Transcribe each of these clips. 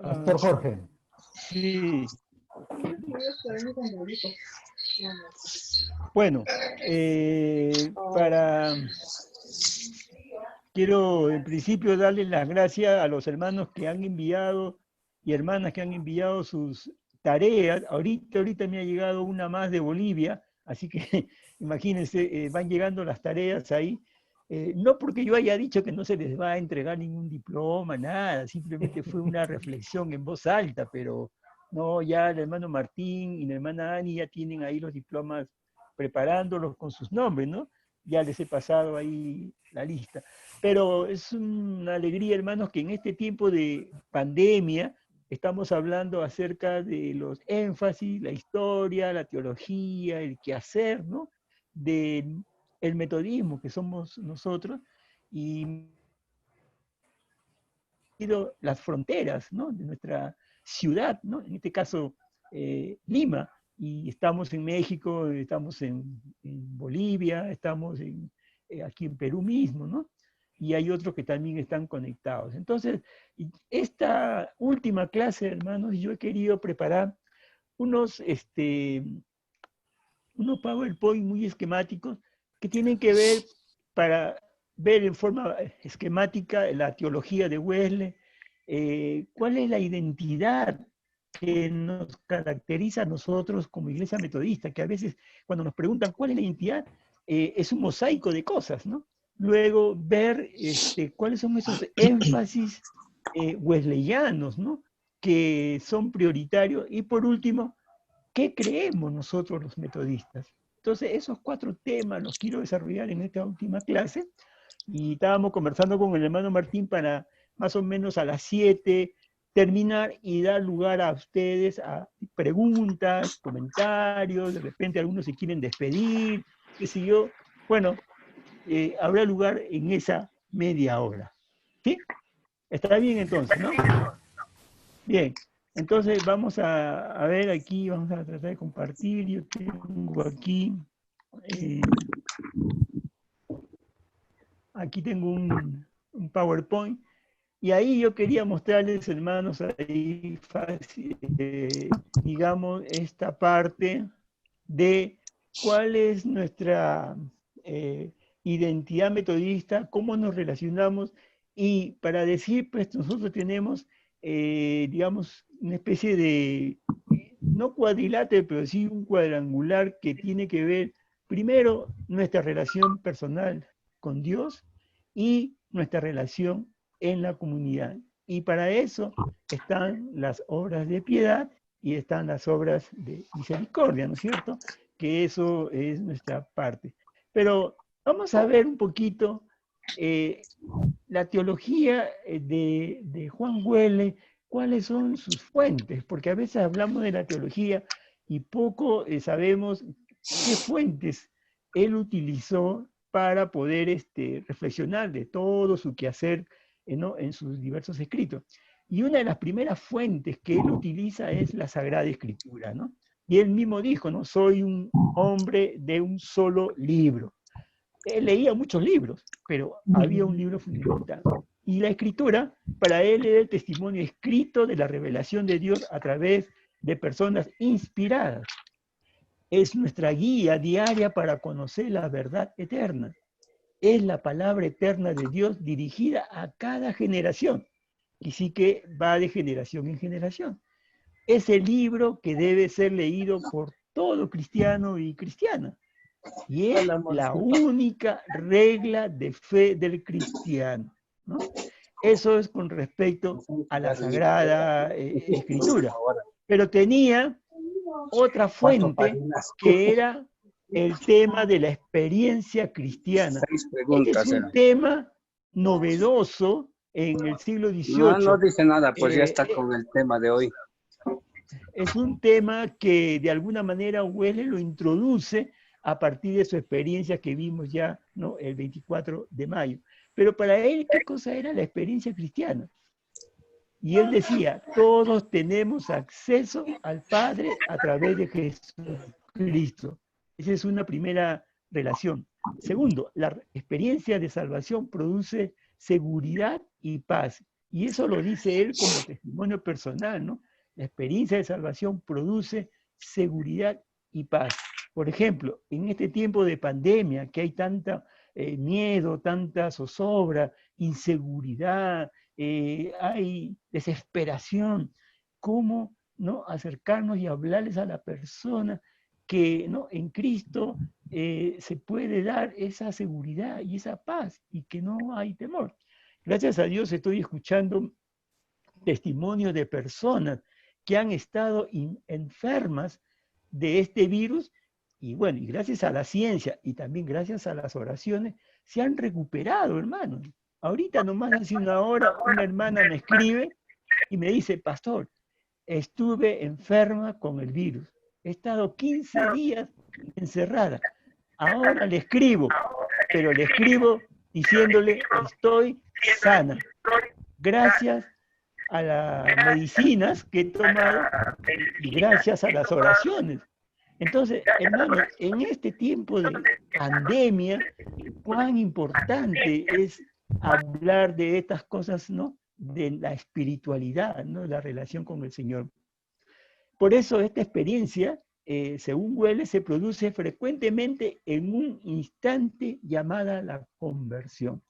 Pastor Jorge. Sí. Bueno, quiero en principio darles las gracias a los hermanos que han enviado y hermanas que han enviado sus tareas. Ahorita me ha llegado una más de Bolivia, así que imagínense, van llegando las tareas ahí. No porque yo haya dicho que no se les va a entregar ningún diploma, nada, simplemente fue una reflexión en voz alta, pero no, ya el hermano Martín y la hermana Ani ya tienen ahí los diplomas preparándolos con sus nombres, ¿no? Ya les he pasado ahí la lista. Pero es una alegría, hermanos, que en este tiempo de pandemia estamos hablando acerca de los énfasis, la historia, la teología, el quehacer, ¿no? Del el metodismo que somos nosotros y las fronteras, ¿no? De nuestra ciudad, ¿no? En este caso, Lima, y estamos en México, estamos en Bolivia, estamos aquí en Perú mismo, ¿no? Y hay otros que también están conectados. Entonces, esta última clase, hermanos, yo he querido preparar unos, unos PowerPoint muy esquemáticos que tienen que ver para ver en forma esquemática la teología de Wesley, cuál es la identidad que nos caracteriza a nosotros como iglesia metodista, que a veces cuando nos preguntan cuál es la identidad, es un mosaico de cosas, ¿no? Luego ver cuáles son esos énfasis wesleyanos, ¿no? Que son prioritarios. Y por último, ¿qué creemos nosotros los metodistas? Entonces, esos 4 temas los quiero desarrollar en esta última clase y estábamos conversando con el hermano Martín para más o menos a las 7 terminar y dar lugar a ustedes a preguntas, comentarios, de repente algunos se quieren despedir, qué sé yo. Bueno, habrá lugar en esa media hora. ¿Sí? Está bien entonces, ¿no? Bien, entonces vamos a ver aquí, vamos a tratar de compartir. Yo tengo eh, aquí tengo un PowerPoint y ahí yo quería mostrarles, hermanos, ahí fácil, digamos, esta parte de cuál es nuestra identidad metodista, cómo nos relacionamos y para decir, pues nosotros tenemos, digamos, una especie de, no cuadrilátero, pero sí un cuadrangular que tiene que ver, primero, nuestra relación personal con Dios y nuestra relación en la comunidad. Y para eso están las obras de piedad y están las obras de misericordia, ¿no es cierto? Que eso es nuestra parte. Pero vamos a ver un poquito eh, la teología de Juan Huele, cuáles son sus fuentes, porque a veces hablamos de la teología y poco sabemos qué fuentes él utilizó para poder reflexionar de todo su quehacer ¿no? en sus diversos escritos. Y una de las primeras fuentes que él utiliza es la Sagrada Escritura, ¿no? Y él mismo dijo, ¿no? Soy un hombre de un solo libro. Él leía muchos libros, pero había un libro fundamental. Y la escritura, para él, era el testimonio escrito de la revelación de Dios a través de personas inspiradas. Es nuestra guía diaria para conocer la verdad eterna. Es la palabra eterna de Dios dirigida a cada generación. Y sí que va de generación en generación. Es el libro que debe ser leído por todo cristiano y cristiana. Y es la única regla de fe del cristiano, ¿no? Eso es con respecto a la Sagrada Escritura. Pero tenía otra fuente que era el tema de la experiencia cristiana. Este es un tema novedoso en el siglo XVIII. No dice nada, pues ya está con el tema de hoy. Es un tema que de alguna manera Wesley lo introduce a partir de su experiencia que vimos ya, ¿no? El 24 de mayo. Pero para él, ¿qué cosa era la experiencia cristiana? Y él decía, todos tenemos acceso al Padre a través de Jesucristo. Esa es una primera relación. Segundo, la experiencia de salvación produce seguridad y paz. Y eso lo dice él como testimonio personal, ¿no? La experiencia de salvación produce seguridad y paz. Por ejemplo, en este tiempo de pandemia, que hay tanta miedo, tanta zozobra, inseguridad, hay desesperación, ¿cómo no acercarnos y hablarles a la persona que, ¿no?, en Cristo se puede dar esa seguridad y esa paz y que no hay temor? Gracias a Dios estoy escuchando testimonios de personas que han estado enfermas de este virus y bueno, y gracias a la ciencia y también gracias a las oraciones, se han recuperado, hermanos. Ahorita nomás hace una hora una hermana me escribe y me dice, pastor, estuve enferma con el virus. He estado 15 días encerrada. Ahora le escribo, pero le escribo diciéndole, estoy sana. Gracias a las medicinas que he tomado y gracias a las oraciones. Entonces, hermanos, en este tiempo de pandemia, cuán importante es hablar de estas cosas, ¿no? De la espiritualidad, ¿no? La relación con el Señor. Por eso esta experiencia, según Welles, se produce frecuentemente en un instante llamada la conversión.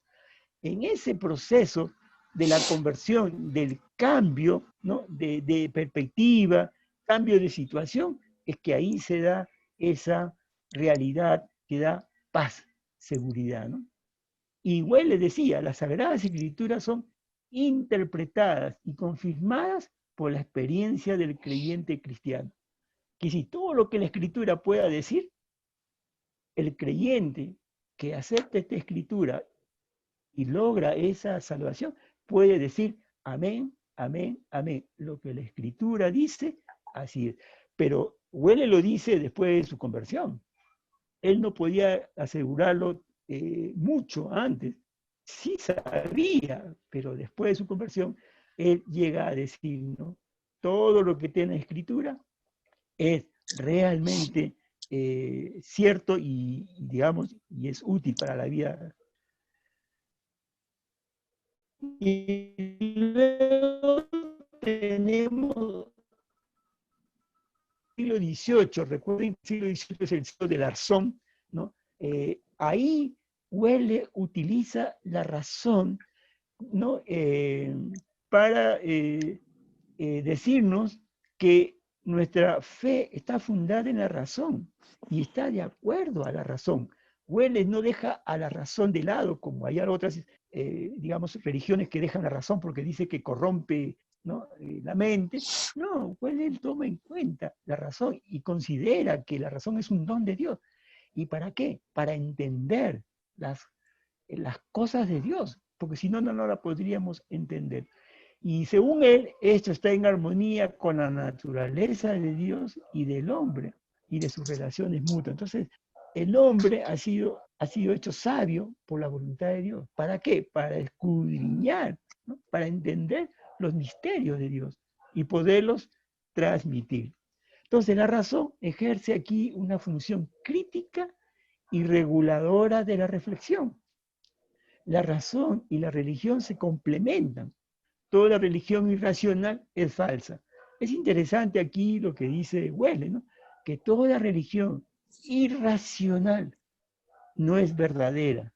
En ese proceso de la conversión, del cambio, ¿no?, de perspectiva, cambio de situación, es que ahí se da esa realidad que da paz, seguridad, ¿no? Y Welles decía, las Sagradas Escrituras son interpretadas y confirmadas por la experiencia del creyente cristiano. Que si todo lo que la Escritura pueda decir, el creyente que acepta esta Escritura y logra esa salvación, puede decir amén, amén, amén. Lo que la Escritura dice, así es. Pero Welles lo dice después de su conversión. Él no podía asegurarlo mucho antes. Sí sabía, pero después de su conversión, él llega a decir, ¿no?, todo lo que tiene Escritura es realmente cierto y, digamos, y es útil para la vida. Y luego tenemos el siglo XVIII, recuerden que el siglo XVIII es el siglo del arzón, ¿no? Ahí Welles utiliza la razón, ¿no?, para decirnos que nuestra fe está fundada en la razón y está de acuerdo a la razón. Welles no deja a la razón de lado, como hay otras, digamos, religiones que dejan la razón porque dice que corrompe, ¿no?, la mente. No, Welles toma en cuenta la razón y considera que la razón es un don de Dios. ¿Y para qué? Para entender las cosas de Dios, porque si no, no la podríamos entender. Y según él, esto está en armonía con la naturaleza de Dios y del hombre y de sus relaciones mutuas. Entonces, el hombre ha sido hecho sabio por la voluntad de Dios. ¿Para qué? Para escudriñar, ¿no?, para entender los misterios de Dios y poderlos transmitir. Entonces, la razón ejerce aquí una función crítica y reguladora de la reflexión. La razón y la religión se complementan. Toda religión irracional es falsa. Es interesante aquí lo que dice Welles, ¿no?, que toda religión irracional no es verdadera,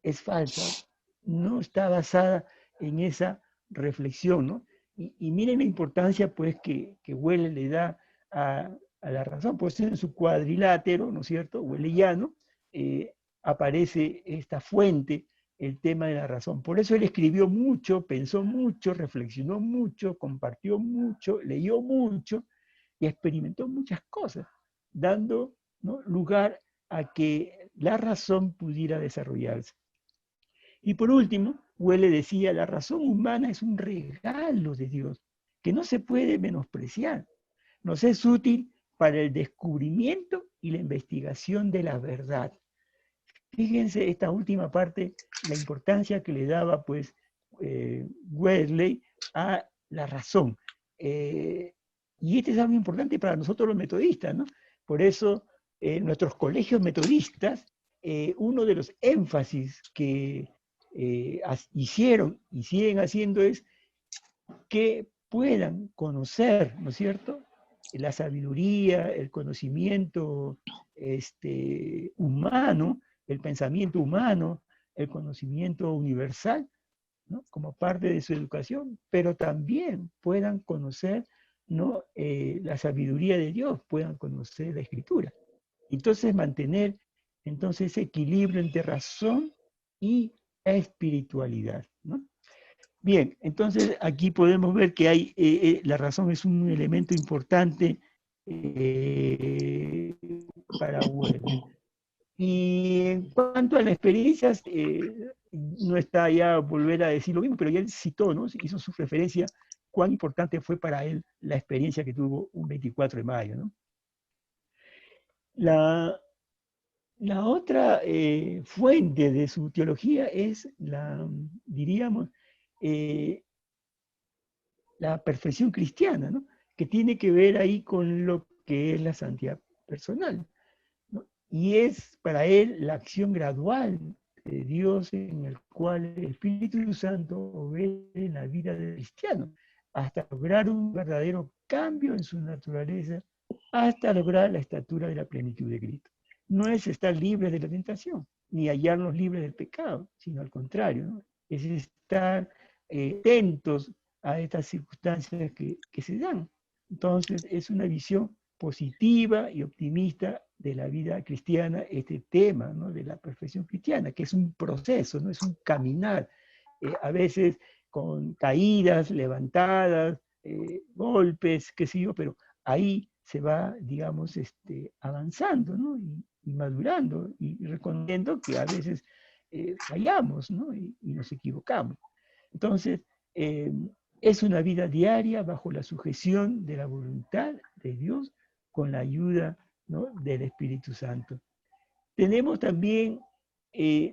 es falsa, no está basada en esa reflexión, ¿no? Y miren la importancia, pues, que Welles le da a la razón. Pues en su cuadrilátero, ¿no es cierto?, wellesiano, aparece esta fuente, el tema de la razón. Por eso él escribió mucho, pensó mucho, reflexionó mucho, compartió mucho, leyó mucho y experimentó muchas cosas, dando, ¿no?, lugar a que la razón pudiera desarrollarse. Y por último, Welles decía, la razón humana es un regalo de Dios que no se puede menospreciar. Nos es útil para el descubrimiento y la investigación de la verdad. Fíjense esta última parte, la importancia que le daba, pues, Wesley a la razón. Y este es algo importante para nosotros los metodistas, ¿no? Por eso, nuestros colegios metodistas, uno de los énfasis que hicieron y siguen haciendo es que puedan conocer, ¿no es cierto?, la sabiduría, el conocimiento humano, el pensamiento humano, el conocimiento universal, ¿no?, como parte de su educación, pero también puedan conocer, ¿no?, la sabiduría de Dios, puedan conocer la Escritura. Entonces mantener ese equilibrio entre razón y espiritualidad, ¿no? Bien, entonces aquí podemos ver que la razón es un elemento importante eh, para Weber. Y en cuanto a las experiencias, no está ya volver a decir lo mismo, pero ya él citó, ¿no?, hizo su referencia cuán importante fue para él la experiencia que tuvo un 24 de mayo, ¿no? La otra fuente de su teología es diríamos, eh, la perfección cristiana, ¿no?, que tiene que ver ahí con lo que es la santidad personal, ¿no? Y es para él la acción gradual de Dios en el cual el Espíritu Santo obra en la vida del cristiano, hasta lograr un verdadero cambio en su naturaleza, hasta lograr la estatura de la plenitud de Cristo. No es estar libre de la tentación, ni hallarnos libres del pecado, sino al contrario, ¿no?, es estar atentos a estas circunstancias que se dan. Entonces, es una visión positiva y optimista de la vida cristiana, este tema, ¿no?, de la perfección cristiana, que es un proceso, ¿no?, es un caminar, a veces con caídas, levantadas, golpes, qué sé yo, pero ahí se va, digamos, avanzando, ¿no?, y madurando, y reconociendo que a veces fallamos, ¿no?, y nos equivocamos. Entonces, es una vida diaria bajo la sujeción de la voluntad de Dios con la ayuda, ¿no?, del Espíritu Santo. Tenemos también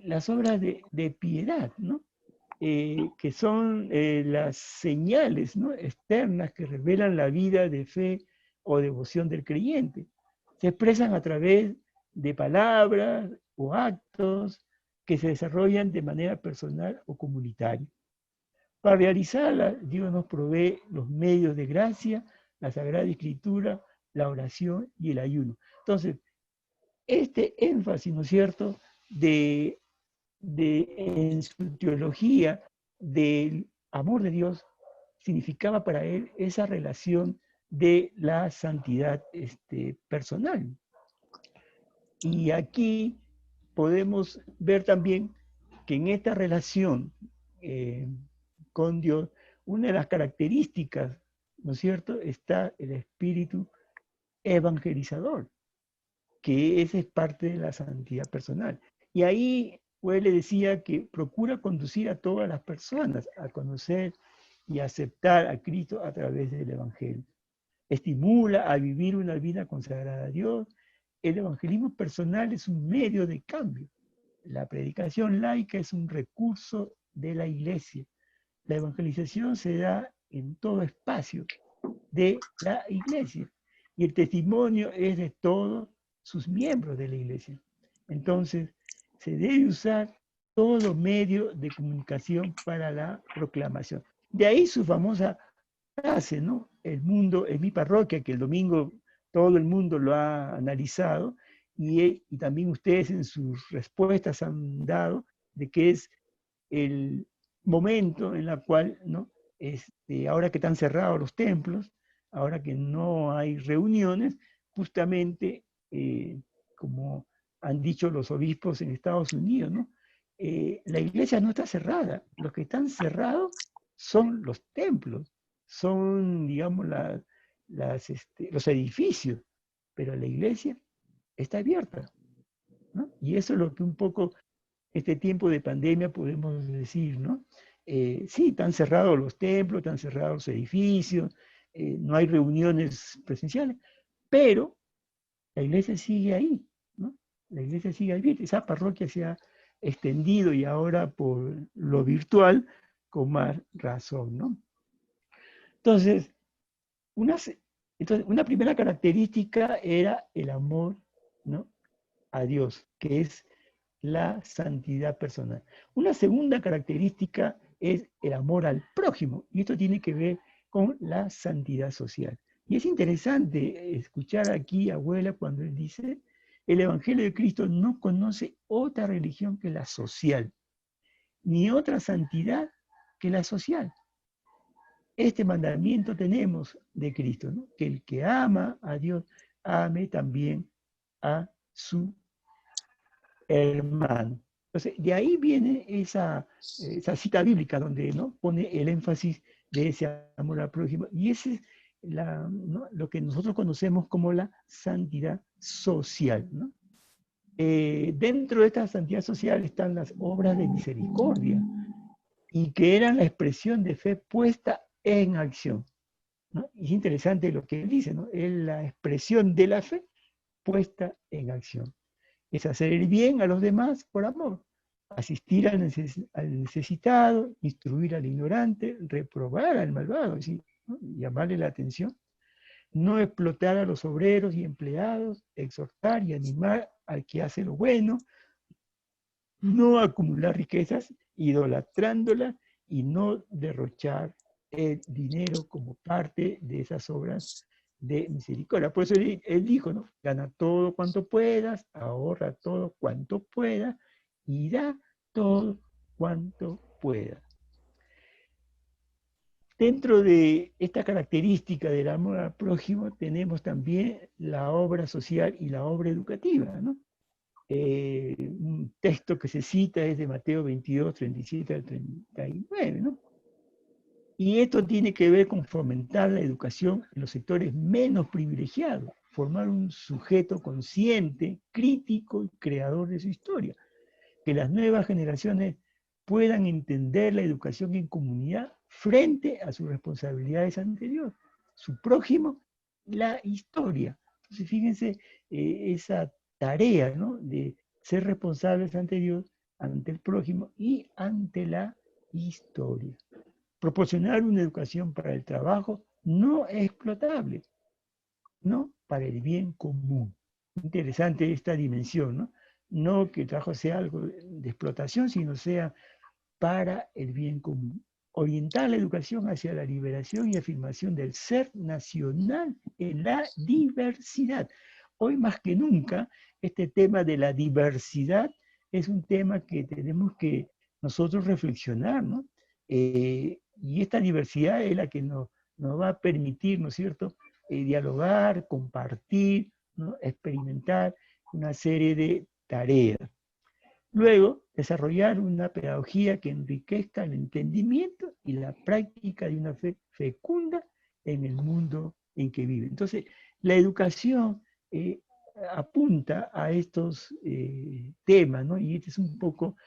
las obras de piedad, ¿no?, que son las señales, ¿no?, externas que revelan la vida de fe o devoción del creyente. Se expresan a través de palabras o actos que se desarrollan de manera personal o comunitaria. Para realizarla, Dios nos provee los medios de gracia, la Sagrada Escritura, la oración y el ayuno. Entonces, este énfasis, ¿no es cierto?, en su teología del amor de Dios, significaba para él esa relación de la santidad personal. Y aquí podemos ver también que en esta relación con Dios, una de las características, ¿no es cierto?, está el espíritu evangelizador, que esa es parte de la santidad personal. Y ahí, pues le decía que procura conducir a todas las personas a conocer y aceptar a Cristo a través del Evangelio. Estimula a vivir una vida consagrada a Dios. El evangelismo personal es un medio de cambio. La predicación laica es un recurso de la Iglesia. La evangelización se da en todo espacio de la Iglesia y el testimonio es de todos sus miembros de la Iglesia. Entonces, se debe usar todo medio de comunicación para la proclamación. De ahí su famosa frase, ¿no?, el mundo es mi parroquia, que el domingo todo el mundo lo ha analizado y también ustedes en sus respuestas han dado de que es el momento en el cual, ¿no?, ahora que están cerrados los templos, ahora que no hay reuniones, justamente, como han dicho los obispos en Estados Unidos, ¿no?, la iglesia no está cerrada, los que están cerrados son los templos, son, digamos, los edificios, pero la iglesia está abierta, ¿no? Y eso es lo que un poco este tiempo de pandemia podemos decir, ¿no? Sí, están cerrados los templos, están cerrados los edificios, no hay reuniones presenciales, pero la iglesia sigue ahí, ¿no? La iglesia sigue ahí, esa parroquia se ha extendido y ahora por lo virtual con más razón, ¿no? Entonces, una primera característica era el amor, ¿no?, a Dios, que es la santidad personal. Una segunda característica es el amor al prójimo. Y esto tiene que ver con la santidad social. Y es interesante escuchar aquí a Abuela cuando él dice, el Evangelio de Cristo no conoce otra religión que la social, ni otra santidad que la social. Este mandamiento tenemos de Cristo, ¿no? Que el que ama a Dios, ame también a su hermano. Entonces, de ahí viene esa cita bíblica donde, ¿no?, pone el énfasis de ese amor al prójimo. Y ese es ¿no?, lo que nosotros conocemos como la santidad social, ¿no? Dentro de esta santidad social están las obras de misericordia y que eran la expresión de fe puesta en acción, ¿no? Y es interesante lo que él dice, ¿no? Es la expresión de la fe puesta en acción. Es hacer el bien a los demás por amor, asistir al necesitado, instruir al ignorante, reprobar al malvado, ¿sí?, ¿no?, llamarle la atención, no explotar a los obreros y empleados, exhortar y animar al que hace lo bueno, no acumular riquezas idolatrándolas y no derrochar el dinero como parte de esas obras de misericordia. Por eso él dijo, ¿no?, gana todo cuanto puedas, ahorra todo cuanto puedas y da todo cuanto puedas. Dentro de esta característica del amor al prójimo tenemos también la obra social y la obra educativa, ¿no? Un texto que se cita es de Mateo 22, 37 al 39, ¿no? Y esto tiene que ver con fomentar la educación en los sectores menos privilegiados, formar un sujeto consciente, crítico y creador de su historia, que las nuevas generaciones puedan entender la educación en comunidad frente a sus responsabilidades anteriores, su prójimo, la historia. Entonces, fíjense esa tarea, ¿no?, de ser responsables ante Dios, ante el prójimo y ante la historia. Proporcionar una educación para el trabajo no explotable, no para el bien común. Interesante esta dimensión, ¿no? No que el trabajo sea algo de explotación, sino sea para el bien común. Orientar la educación hacia la liberación y afirmación del ser nacional en la diversidad. Hoy más que nunca, este tema de la diversidad es un tema que tenemos que nosotros reflexionar, ¿no? Y esta diversidad es la que nos va a permitir, ¿no es cierto?, dialogar, compartir, ¿no?, experimentar una serie de tareas. Luego, desarrollar una pedagogía que enriquezca el entendimiento y la práctica de una fe fecunda en el mundo en que vive. Entonces, la educación apunta a estos temas, ¿no? Y este es un poco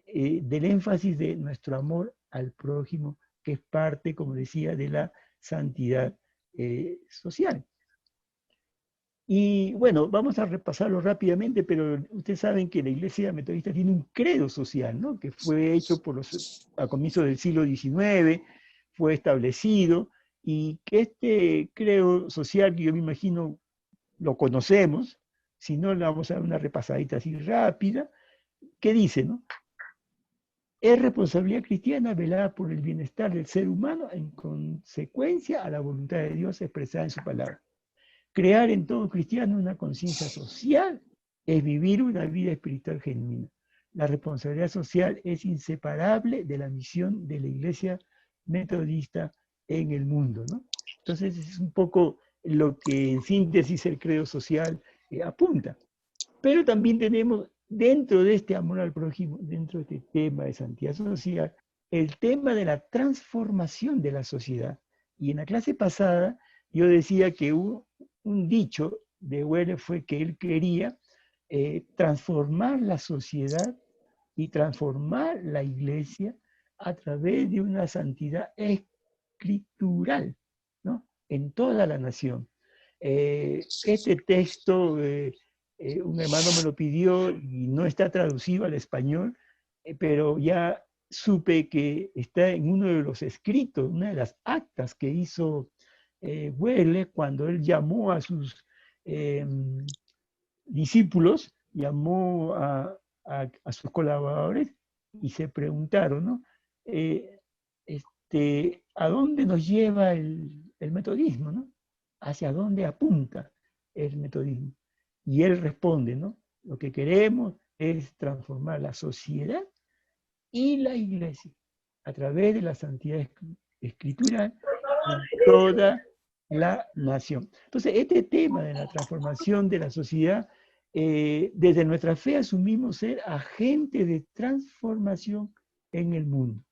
del énfasis de nuestro amor al prójimo, que es parte, como decía, de la santidad social. Y bueno, vamos a repasarlo rápidamente, pero ustedes saben que la Iglesia Metodista tiene un credo social, ¿no?, que fue hecho a comienzos del siglo XIX, fue establecido, y que este credo social, que yo me imagino lo conocemos, si no, le vamos a dar una repasadita así rápida, que dice, ¿no? Es responsabilidad cristiana velar por el bienestar del ser humano en consecuencia a la voluntad de Dios expresada en su palabra. Crear en todo cristiano una conciencia social es vivir una vida espiritual genuina. La responsabilidad social es inseparable de la misión de la Iglesia Metodista en el mundo, ¿no? Entonces es un poco lo que en síntesis el credo social apunta. Pero también tenemos dentro de este amor al prójimo, dentro de este tema de santidad social, el tema de la transformación de la sociedad. Y en la clase pasada yo decía que un dicho de Welle fue que él quería transformar la sociedad y transformar la iglesia a través de una santidad escritural, ¿no?, en toda la nación. Este texto, un hermano me lo pidió y no está traducido al español, pero ya supe que está en uno de los escritos, una de las actas que hizo Welle cuando él llamó a sus discípulos, llamó a sus colaboradores y se preguntaron, ¿no? ¿A dónde nos lleva el metodismo, ¿no? ¿Hacia dónde apunta el metodismo? Y él responde, ¿no? Lo que queremos es transformar la sociedad y la iglesia a través de la santidad escritural en toda la nación. Entonces, este tema de la transformación de la sociedad, desde nuestra fe asumimos ser agentes de transformación en el mundo.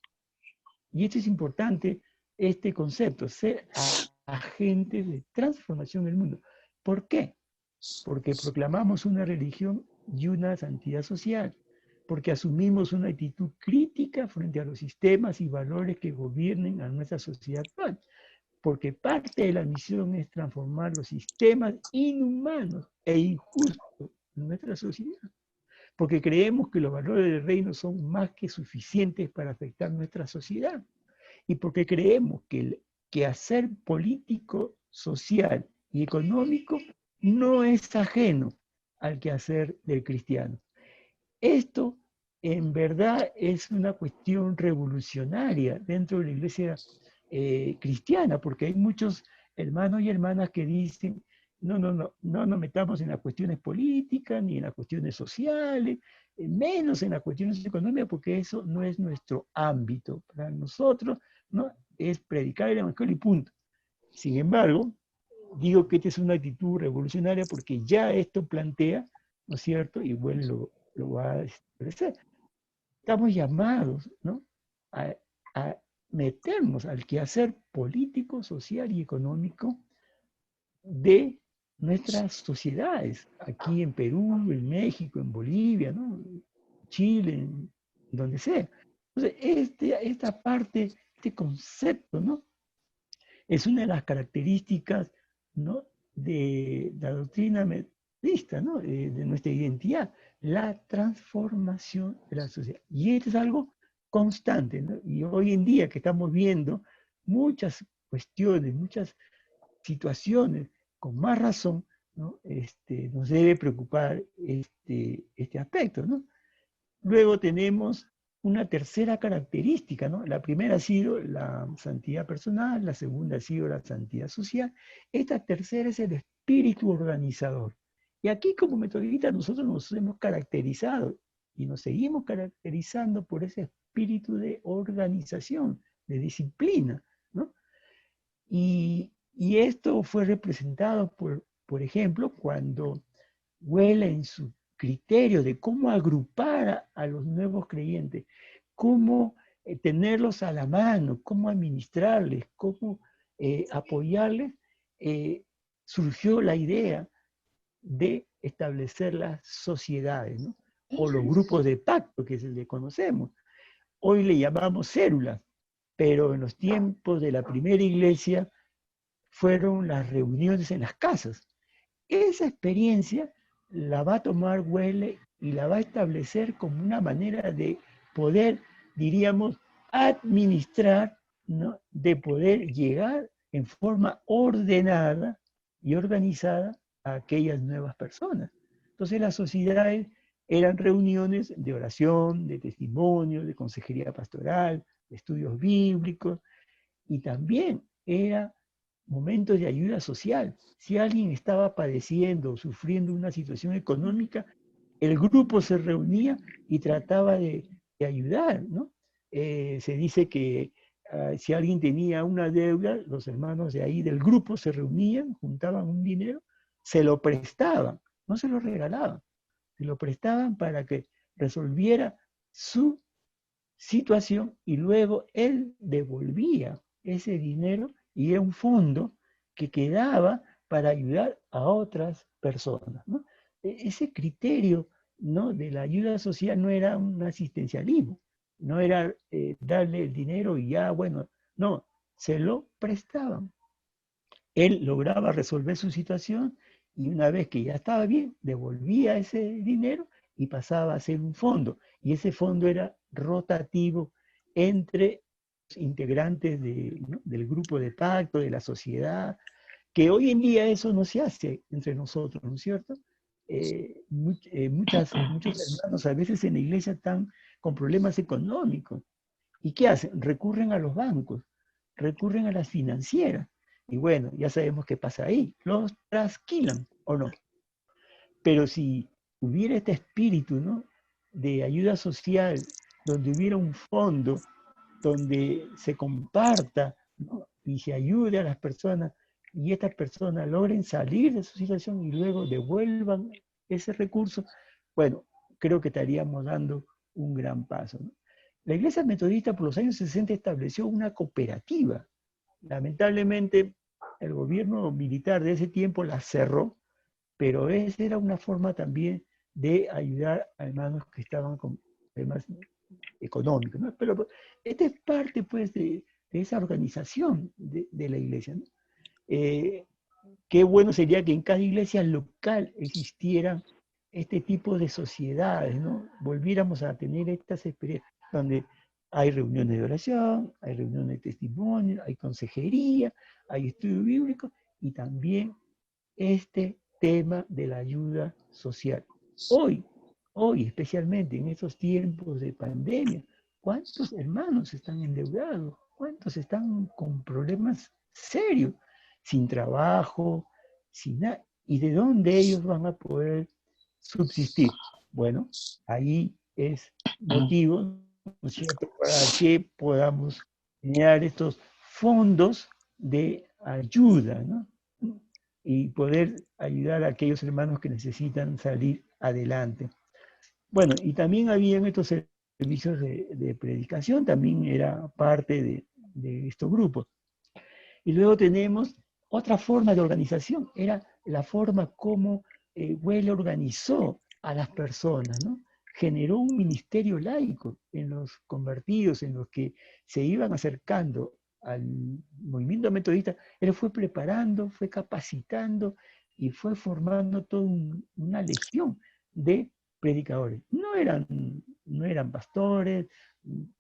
Y esto es importante, este concepto, ser agentes de transformación en el mundo. ¿Por qué? Porque proclamamos una religión y una santidad social, porque asumimos una actitud crítica frente a los sistemas y valores que gobiernen a nuestra sociedad actual, porque parte de la misión es transformar los sistemas inhumanos e injustos en nuestra sociedad, porque creemos que los valores del reino son más que suficientes para afectar nuestra sociedad, y porque creemos que el quehacer político, social y económico no es ajeno al quehacer del cristiano. Esto en verdad es una cuestión revolucionaria dentro de la iglesia cristiana, porque hay muchos hermanos y hermanas que dicen, no nos metamos en las cuestiones políticas ni en las cuestiones sociales, menos en las cuestiones económicas, porque eso no es nuestro ámbito. Para nosotros, ¿no? Es predicar el evangelio y punto. Sin embargo, digo que esta es una actitud revolucionaria porque ya esto plantea, ¿no es cierto? Y bueno, lo va a establecer. Estamos llamados, ¿no? A meternos al quehacer político, social y económico de nuestras sociedades, aquí en Perú, en México, en Bolivia, ¿no? Chile, en donde sea. Entonces, esta parte, este concepto, ¿no? Es una de las características, ¿no? De la doctrina metodista, ¿no? De nuestra identidad, la transformación de la sociedad. Y esto es algo constante, ¿no? Y hoy en día que estamos viendo muchas cuestiones, muchas situaciones, con más razón, ¿no? Nos debe preocupar este aspecto, ¿no? Luego tenemos una tercera característica, ¿no? La primera ha sido la santidad personal, la segunda ha sido la santidad social. Esta tercera es el espíritu organizador. Y aquí como metodistas nosotros nos hemos caracterizado y nos seguimos caracterizando por ese espíritu de organización, de disciplina, ¿no? Y esto fue representado por ejemplo, cuando Huela en su criterio de cómo agrupar a los nuevos creyentes, cómo tenerlos a la mano, cómo administrarles, cómo apoyarles, eh, surgió la idea de establecer las sociedades, ¿no? O los grupos de pacto que se le conocemos. Hoy le llamamos células, pero en los tiempos de la primera iglesia fueron las reuniones en las casas. Esa experiencia la va a tomar Wesley y la va a establecer como una manera de poder, diríamos, administrar, ¿no? De poder llegar en forma ordenada y organizada a aquellas nuevas personas. Entonces las sociedades eran reuniones de oración, de testimonio, de consejería pastoral, de estudios bíblicos, y también era momentos de ayuda social. Si alguien estaba padeciendo o sufriendo una situación económica, el grupo se reunía y trataba de ayudar, ¿no? Se dice que si alguien tenía una deuda, los hermanos de ahí del grupo se reunían, juntaban un dinero, se lo prestaban, no se lo regalaban, se lo prestaban para que resolviera su situación y luego él devolvía ese dinero y era un fondo que quedaba para ayudar a otras personas, ¿no? Ese criterio, ¿no? De la ayuda social no era un asistencialismo, no era darle el dinero y ya, bueno, no, se lo prestaban. Él lograba resolver su situación y una vez que ya estaba bien, devolvía ese dinero y pasaba a ser un fondo. Y ese fondo era rotativo entre los integrantes ¿no? del grupo de pacto, de la sociedad, que hoy en día eso no se hace entre nosotros, ¿no es cierto? Muchos hermanos a veces en la iglesia están con problemas económicos ¿Y qué hacen? Recurren a los bancos, recurren a las financieras. Y bueno, ya sabemos qué pasa ahí. Los trasquilan, ¿o no? Pero si hubiera este espíritu, ¿no?, de ayuda social, donde hubiera un fondo, donde se comparta, ¿no?, y se ayude a las personas, y estas personas logren salir de su situación y luego devuelvan ese recurso, bueno, creo que estaríamos dando un gran paso, ¿no? La Iglesia Metodista por los años 60 estableció una cooperativa. Lamentablemente, el gobierno militar de ese tiempo la cerró, pero esa era una forma también de ayudar a hermanos que estaban con problemas económicos, ¿no? Pero esta es parte, pues, de esa organización de la iglesia, ¿no? Qué bueno sería que en cada iglesia local existieran este tipo de sociedades, ¿no? Volviéramos a tener estas experiencias donde hay reuniones de oración, hay reuniones de testimonio, hay consejería, hay estudio bíblico y también este tema de la ayuda social. Hoy, hoy especialmente en estos tiempos de pandemia, ¿cuántos hermanos están endeudados? ¿Cuántos están con problemas serios, sin trabajo, sin nada? ¿Y de dónde ellos van a poder subsistir? Bueno, ahí es motivo, ¿no es cierto?, para que podamos crear estos fondos de ayuda, ¿no?, y poder ayudar a aquellos hermanos que necesitan salir adelante. Bueno, y también habían estos servicios de predicación, también era parte de estos grupos. Y luego tenemos otra forma de organización, era la forma como Huele organizó a las personas, ¿no? Generó un ministerio laico en los convertidos, en los que se iban acercando al movimiento metodista. Él fue preparando, fue capacitando y fue formando toda una legión de predicadores. No eran pastores,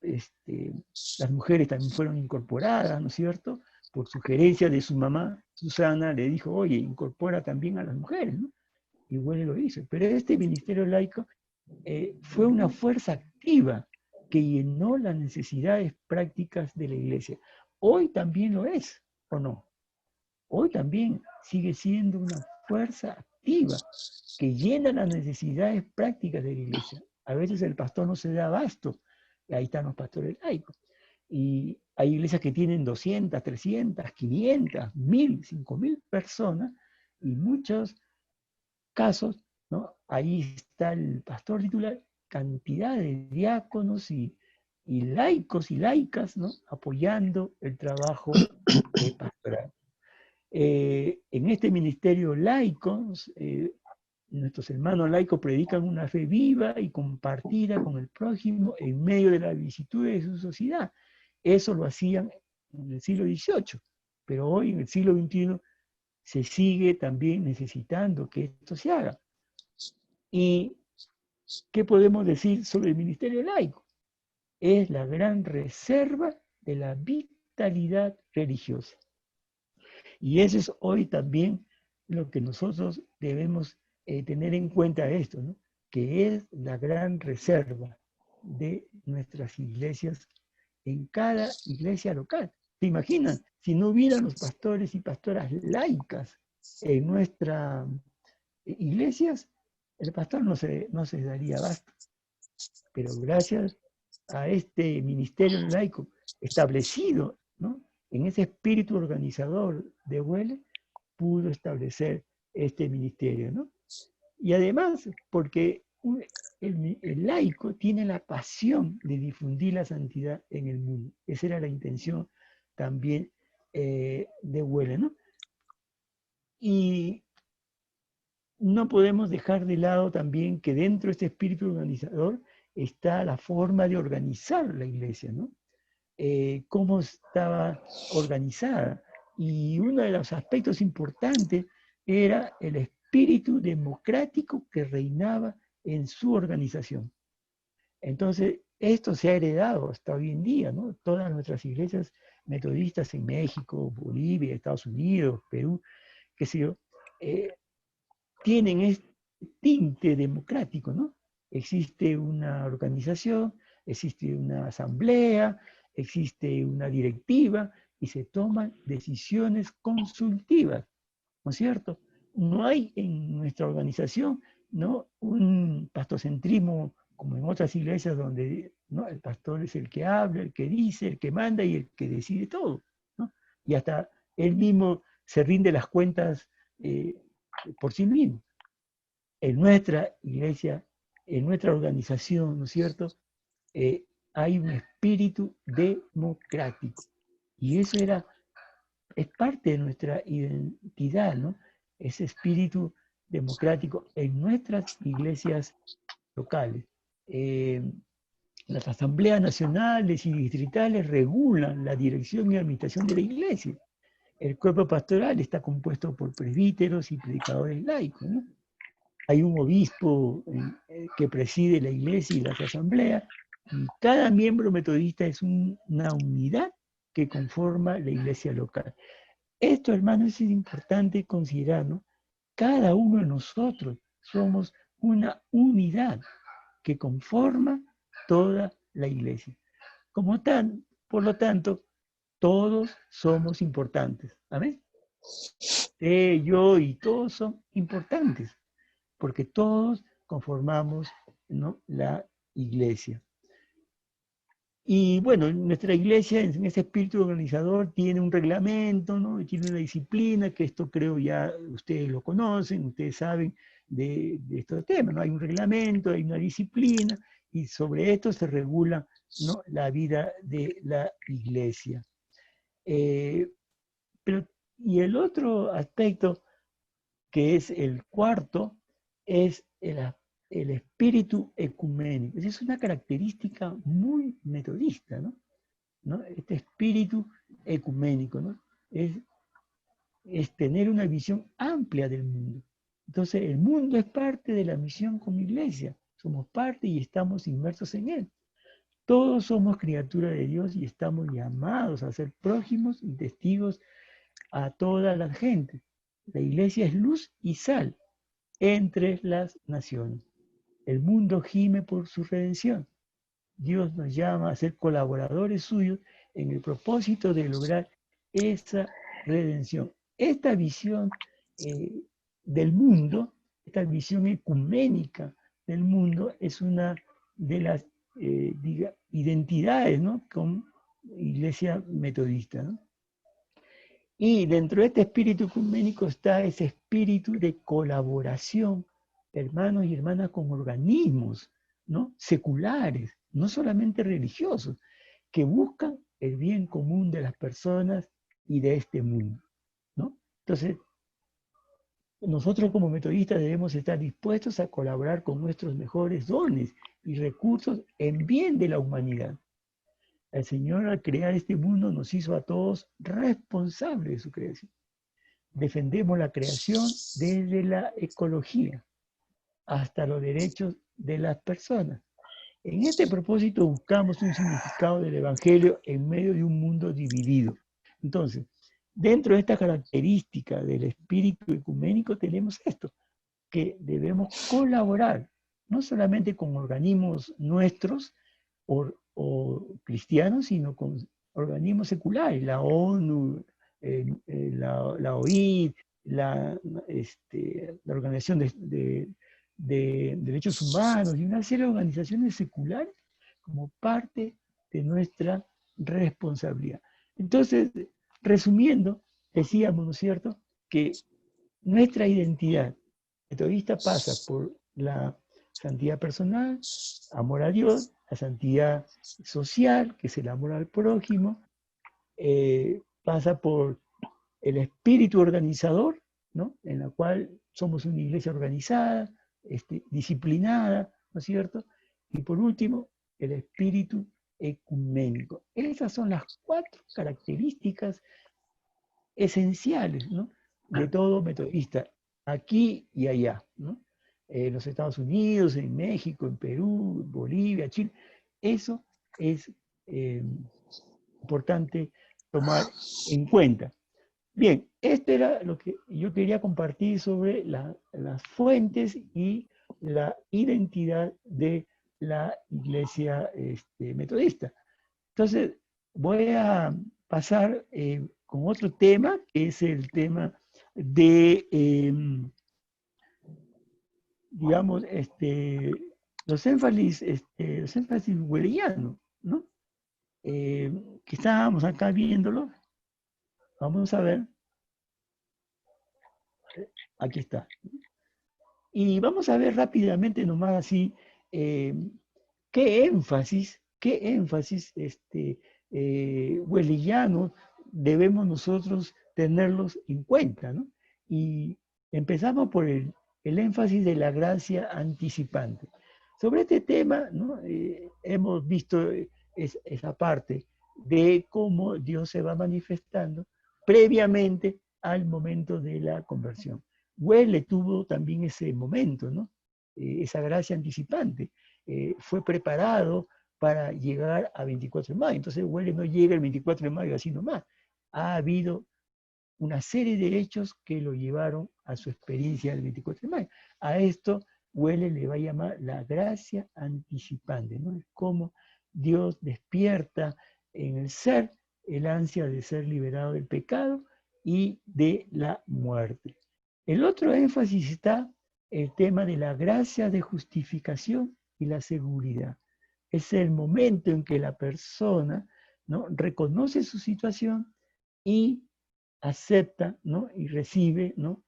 las mujeres también fueron incorporadas, ¿no es cierto? Por sugerencia de su mamá, Susana, le dijo, oye, incorpora también a las mujeres, ¿no? Y bueno, lo hizo. Pero este ministerio laico fue una fuerza activa que llenó las necesidades prácticas de la iglesia. Hoy también lo es, ¿o no? Hoy también sigue siendo una fuerza activa que llena las necesidades prácticas de la iglesia. A veces el pastor no se da abasto, y ahí están los pastores laicos. Y hay iglesias que tienen 200, 300, 500, 1000, 5000 personas, y muchos casos, ¿no? Ahí está el pastor titular, cantidad de diáconos y laicos y laicas, ¿no?, apoyando el trabajo pastoral. En este ministerio laico, nuestros hermanos laicos predican una fe viva y compartida con el prójimo en medio de la vicisitud de su sociedad. Eso lo hacían en el siglo XVIII, pero hoy en el siglo XXI se sigue también necesitando que esto se haga. ¿Y qué podemos decir sobre el ministerio laico? Es la gran reserva de la vitalidad religiosa. Y eso es hoy también lo que nosotros debemos tener en cuenta esto, ¿no?, que es la gran reserva de nuestras iglesias en cada iglesia local. ¿Se imaginan? Si no hubieran los pastores y pastoras laicas en nuestras iglesias, el pastor no se daría abasto. Pero gracias a este ministerio laico establecido, ¿no?, en ese espíritu organizador de Huele, pudo establecer este ministerio, ¿no? Y además, porque el laico tiene la pasión de difundir la santidad en el mundo. Esa era la intención también de Huele, ¿no? Y no podemos dejar de lado también que dentro de este espíritu organizador está la forma de organizar la iglesia, ¿no? Cómo estaba organizada. Y uno de los aspectos importantes era el espíritu democrático que reinaba en su organización. Entonces, esto se ha heredado hasta hoy en día, ¿no? Todas nuestras iglesias metodistas en México, Bolivia, Estados Unidos, Perú, qué sé yo, tienen este tinte democrático, ¿no? Existe una organización, existe una asamblea, existe una directiva y se toman decisiones consultivas, ¿no es cierto? No hay en nuestra organización, ¿no?, un pastorcentrismo como en otras iglesias donde, ¿no?, el pastor es el que habla, el que dice, el que manda y el que decide todo, ¿no? Y hasta él mismo se rinde las cuentas por sí mismo. En nuestra iglesia, en nuestra organización, ¿no es cierto?, eh, hay un espíritu democrático. Y eso es parte de nuestra identidad, ¿no? Ese espíritu democrático en nuestras iglesias locales. Las asambleas nacionales y distritales regulan la dirección y administración de la iglesia. El cuerpo pastoral está compuesto por presbíteros y predicadores laicos, ¿no? Hay un obispo que preside la iglesia y las asambleas, y cada miembro metodista es una unidad que conforma la iglesia local. Esto, hermanos, es importante considerar, ¿no? Cada uno de nosotros somos una unidad que conforma toda la iglesia. Por lo tanto, todos somos importantes. ¿Amén? Yo y todos son importantes, porque todos conformamos, ¿no?, la iglesia. Y bueno, nuestra iglesia en ese espíritu organizador tiene un reglamento, ¿no?, tiene una disciplina, que esto creo ya ustedes lo conocen, ustedes saben de estos temas, ¿no? Hay un reglamento, hay una disciplina, y sobre esto se regula, ¿no?, la vida de la iglesia. Y el otro aspecto, que es el cuarto, es el espíritu ecuménico. Esa es una característica muy metodista, ¿no? ¿No? Este espíritu ecuménico, ¿no? Es tener una visión amplia del mundo. Entonces, el mundo es parte de la misión como iglesia. Somos parte y estamos inmersos en él. Todos somos criaturas de Dios y estamos llamados a ser prójimos y testigos a toda la gente. La iglesia es luz y sal entre las naciones. El mundo gime por su redención. Dios nos llama a ser colaboradores suyos en el propósito de lograr esa redención. Esta visión del mundo, esta visión ecuménica del mundo, es una de las identidades, ¿no?, con iglesia metodista, ¿no? Y dentro de este espíritu ecuménico está ese espíritu de colaboración, hermanos y hermanas, con organismos, ¿no?, seculares, no solamente religiosos, que buscan el bien común de las personas y de este mundo, ¿no? Entonces, nosotros como metodistas debemos estar dispuestos a colaborar con nuestros mejores dones y recursos en bien de la humanidad. El Señor, al crear este mundo, nos hizo a todos responsables de su creación. Defendemos la creación desde la ecología hasta los derechos de las personas. En este propósito buscamos un significado del Evangelio en medio de un mundo dividido. Entonces, dentro de esta característica del espíritu ecuménico tenemos esto, que debemos colaborar, no solamente con organismos nuestros o cristianos, sino con organismos seculares, la ONU, la OIT, la Organización de Derechos Humanos y una serie de organizaciones seculares como parte de nuestra responsabilidad. Entonces, resumiendo, decíamos, ¿no es cierto?, que nuestra identidad metodista pasa por la santidad personal, amor a Dios, la santidad social, que es el amor al prójimo, pasa por el espíritu organizador, ¿no?, en la cual somos una iglesia organizada, disciplinada, ¿no es cierto? Y por último, el espíritu ecuménico. Esas son las 4 características esenciales, ¿no?, de todo metodista, aquí y allá, ¿no? En los Estados Unidos, en México, en Perú, Bolivia, Chile. Eso es importante tomar en cuenta. Bien, esto era lo que yo quería compartir sobre las fuentes y la identidad de la iglesia metodista. Entonces, voy a pasar con otro tema, que es el tema de, digamos, los énfasis wellerianos, ¿no? Que estábamos acá viéndolo. Vamos a ver. Aquí está. Y vamos a ver rápidamente nomás así eh, qué énfasis wellerianos debemos nosotros tenerlos en cuenta, ¿no? Y empezamos por el énfasis de la gracia anticipante. Sobre este tema, ¿no? Hemos visto esa parte de cómo Dios se va manifestando previamente al momento de la conversión. Huele tuvo también ese momento, ¿no? Esa gracia anticipante. Fue preparado para llegar a 24 de mayo. Entonces Huele no llega el 24 de mayo así nomás. Ha habido una serie de hechos que lo llevaron a su experiencia del 24 de mayo. A esto Huele le va a llamar la gracia anticipante, ¿no? Es como Dios despierta en el ser el ansia de ser liberado del pecado y de la muerte. El otro énfasis está el tema de la gracia de justificación y la seguridad. Es el momento en que la persona, ¿no?, reconoce su situación y acepta, ¿no?, y recibe, ¿no?,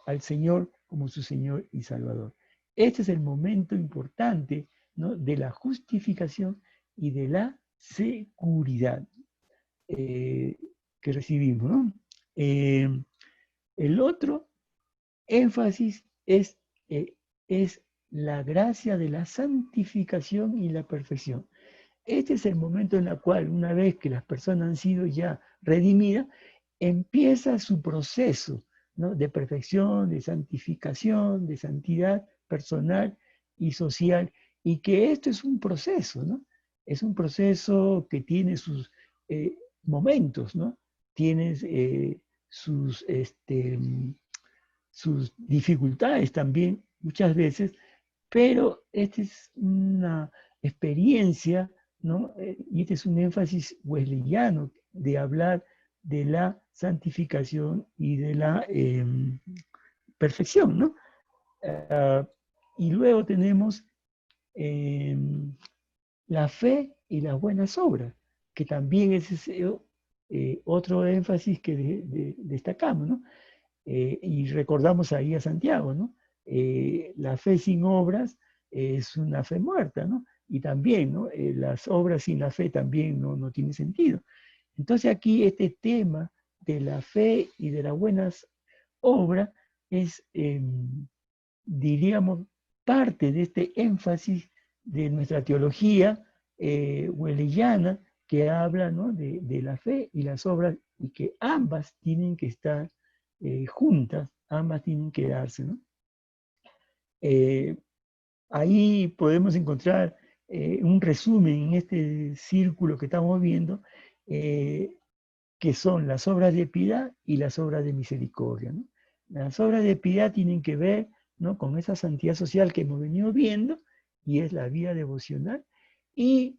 al Señor como su Señor y Salvador. Este es el momento importante, ¿no?, de la justificación y de la seguridad que recibimos, ¿no? El otro énfasis es la gracia de la santificación y la perfección. Este es el momento en el cual, una vez que las personas han sido ya redimidas, empieza su proceso, ¿no?, de perfección, de santificación, de santidad personal y social, y que esto es un proceso, ¿no? Es un proceso que tiene sus momentos, ¿no? Tiene sus, sus dificultades también muchas veces, pero esta es una experiencia, ¿no? Y este es un énfasis wesleyano de hablar de la santificación y de la perfección, ¿no? Y luego tenemos eh, la fe y las buenas obras, que también es otro énfasis que destacamos, ¿no? Y recordamos ahí a Santiago, ¿no? La fe sin obras es una fe muerta, ¿no? Y también, ¿no? Las obras sin la fe también no tienen sentido. Entonces aquí este tema de la fe y de las buenas obras es, diríamos, parte de este énfasis de nuestra teología weleyana que habla, ¿no?, de la fe y las obras, y que ambas tienen que estar juntas, ambas tienen que darse, ¿no? Ahí podemos encontrar un resumen en este círculo que estamos viendo, que son las obras de piedad y las obras de misericordia, ¿no? Las obras de piedad tienen que ver, ¿no?, con esa santidad social que hemos venido viendo, y es la vida devocional, y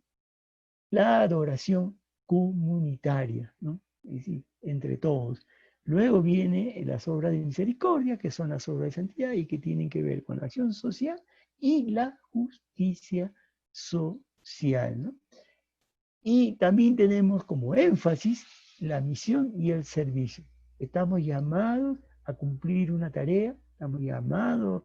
la adoración comunitaria, ¿no? Es decir, entre todos. Luego viene las obras de misericordia, que son las obras de santidad y que tienen que ver con la acción social y la justicia social, ¿no? Y también tenemos como énfasis la misión y el servicio. Estamos llamados a cumplir una tarea, estamos llamados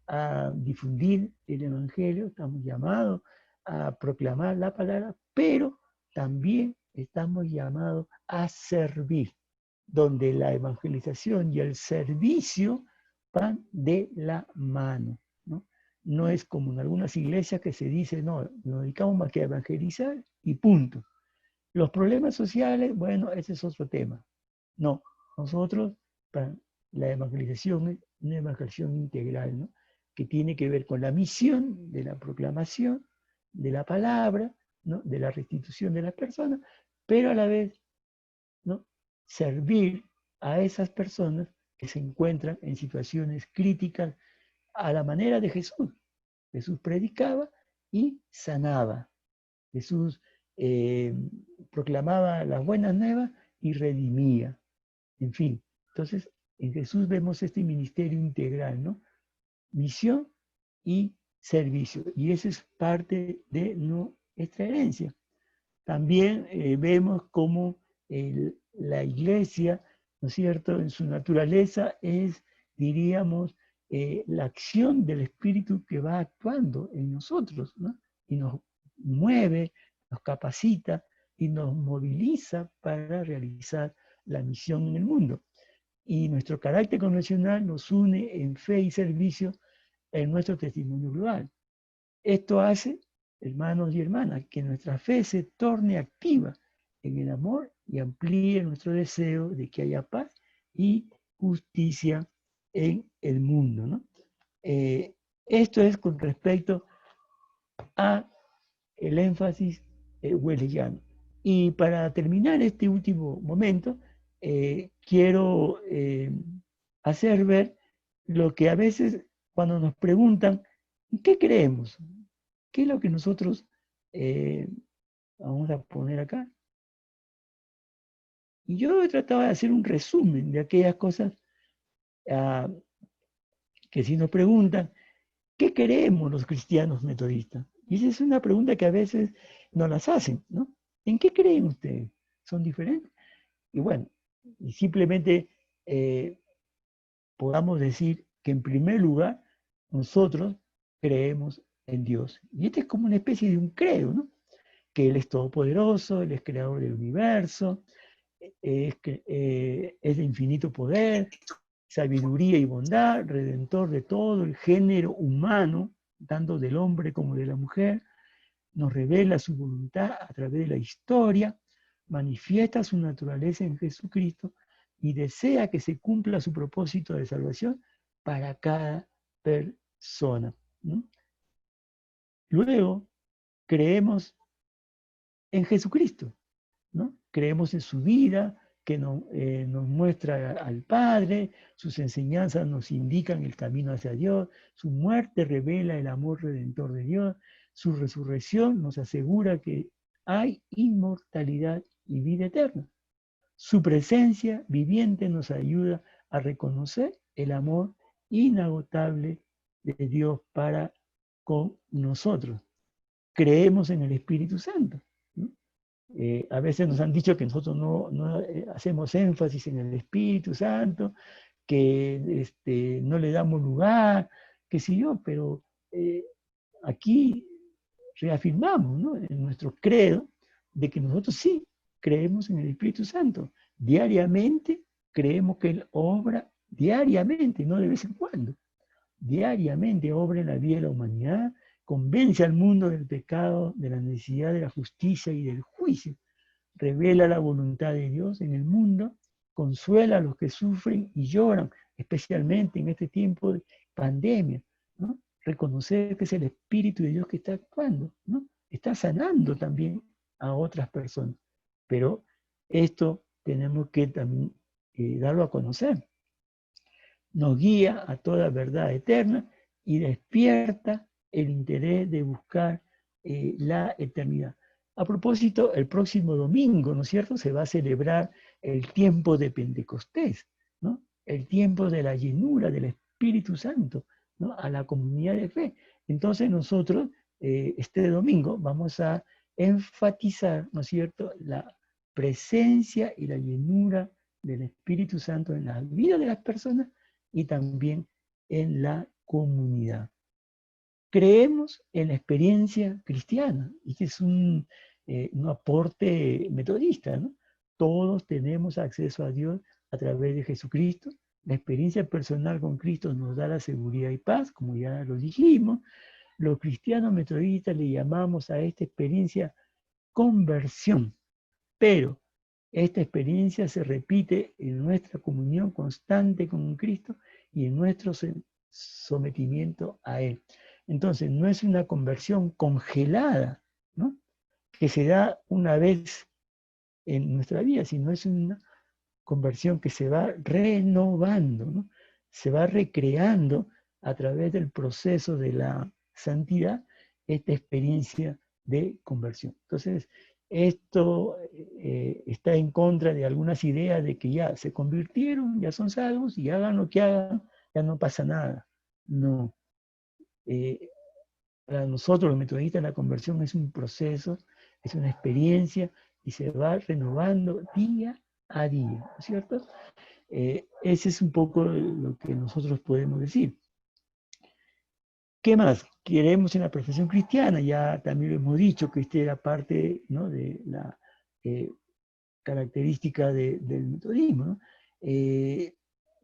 a difundir el Evangelio, estamos llamados a proclamar la palabra, pero también estamos llamados a servir, donde la evangelización y el servicio van de la mano, ¿no? No es como en algunas iglesias que se dice, no, nos dedicamos más que a evangelizar y punto. Los problemas sociales, bueno, ese es otro tema. No, nosotros, la evangelización es una evangelización integral, ¿no?, que tiene que ver con la misión de la proclamación de la palabra, ¿no?, de la restitución de las personas, pero a la vez, ¿no?, servir a esas personas que se encuentran en situaciones críticas a la manera de Jesús. Jesús predicaba y sanaba. Jesús proclamaba las buenas nuevas y redimía. En fin, entonces en Jesús vemos este ministerio integral, ¿no? Misión y servicio. Y eso es parte de nuestra herencia. También vemos cómo la iglesia, ¿no es cierto?, en su naturaleza es, diríamos, la acción del Espíritu que va actuando en nosotros, ¿no? Y nos mueve, nos capacita y nos moviliza para realizar la misión en el mundo. Y nuestro carácter convencional nos une en fe y servicio en nuestro testimonio global. Esto hace, hermanos y hermanas, que nuestra fe se torne activa en el amor y amplíe nuestro deseo de que haya paz y justicia en el mundo, ¿no? Esto es con respecto a el énfasis wellesiano. Y para terminar este último momento, quiero hacer ver lo que a veces cuando nos preguntan, ¿qué creemos? ¿Qué es lo que nosotros, vamos a poner acá? Y yo trataba de hacer un resumen de aquellas cosas que si nos preguntan, ¿qué creemos los cristianos metodistas? Y esa es una pregunta que a veces nos las hacen, ¿no? ¿En qué creen ustedes? ¿Son diferentes? Y bueno, y simplemente podamos decir que en primer lugar nosotros creemos en Dios. Y este es como una especie de un credo, ¿no? Que Él es todopoderoso, Él es creador del universo, es de infinito poder, sabiduría y bondad, redentor de todo el género humano, tanto del hombre como de la mujer, nos revela su voluntad a través de la historia, manifiesta su naturaleza en Jesucristo y desea que se cumpla su propósito de salvación para cada persona, ¿no? Luego, creemos en Jesucristo, ¿no? Creemos en su vida, que nos muestra al Padre, sus enseñanzas nos indican el camino hacia Dios, su muerte revela el amor redentor de Dios, su resurrección nos asegura que hay inmortalidad y vida eterna. Su presencia viviente nos ayuda a reconocer el amor inagotable de Dios para con nosotros. Creemos en el Espíritu Santo, ¿no? A veces nos han dicho que nosotros no hacemos énfasis en el Espíritu Santo, que no le damos lugar, qué sé yo, pero aquí reafirmamos, ¿no?, en nuestro credo de que nosotros sí creemos en el Espíritu Santo. Diariamente creemos que Él obra diariamente, no de vez en cuando. Diariamente obra en la vida de la humanidad, convence al mundo del pecado, de la necesidad de la justicia y del juicio, revela la voluntad de Dios en el mundo, consuela a los que sufren y lloran, especialmente en este tiempo de pandemia, ¿no? Reconocer que es el Espíritu de Dios que está actuando, ¿no? Está sanando también a otras personas. Pero esto tenemos que también darlo a conocer. Nos guía a toda verdad eterna y despierta el interés de buscar la eternidad. A propósito, el próximo domingo, ¿no es cierto?, se va a celebrar el tiempo de Pentecostés, ¿no? El tiempo de la llenura del Espíritu Santo, ¿no?, a la comunidad de fe. Entonces nosotros, este domingo, vamos a enfatizar, ¿no es cierto?, la presencia y la llenura del Espíritu Santo en la vida de las personas y también en la comunidad. Creemos en la experiencia cristiana, y que es un aporte metodista, ¿no? Todos tenemos acceso a Dios a través de Jesucristo. La experiencia personal con Cristo nos da la seguridad y paz, como ya lo dijimos. Los cristianos metodistas le llamamos a esta experiencia conversión, pero esta experiencia se repite en nuestra comunión constante con Cristo y en nuestro sometimiento a Él. Entonces, no es una conversión congelada, ¿no?, que se da una vez en nuestra vida, sino es una conversión que se va renovando, ¿no?, se va recreando a través del proceso de la santidad esta experiencia de conversión. Entonces, esto está en contra de algunas ideas de que ya se convirtieron, ya son salvos y hagan lo que hagan, ya no pasa nada. No. Para nosotros los metodistas la conversión es un proceso, es una experiencia y se va renovando día a día, ¿no es cierto? Ese es un poco lo que nosotros podemos decir. ¿Qué más? Queremos en la profesión cristiana, ya también lo hemos dicho, que esta era parte, ¿no?, de la característica del metodismo, ¿no?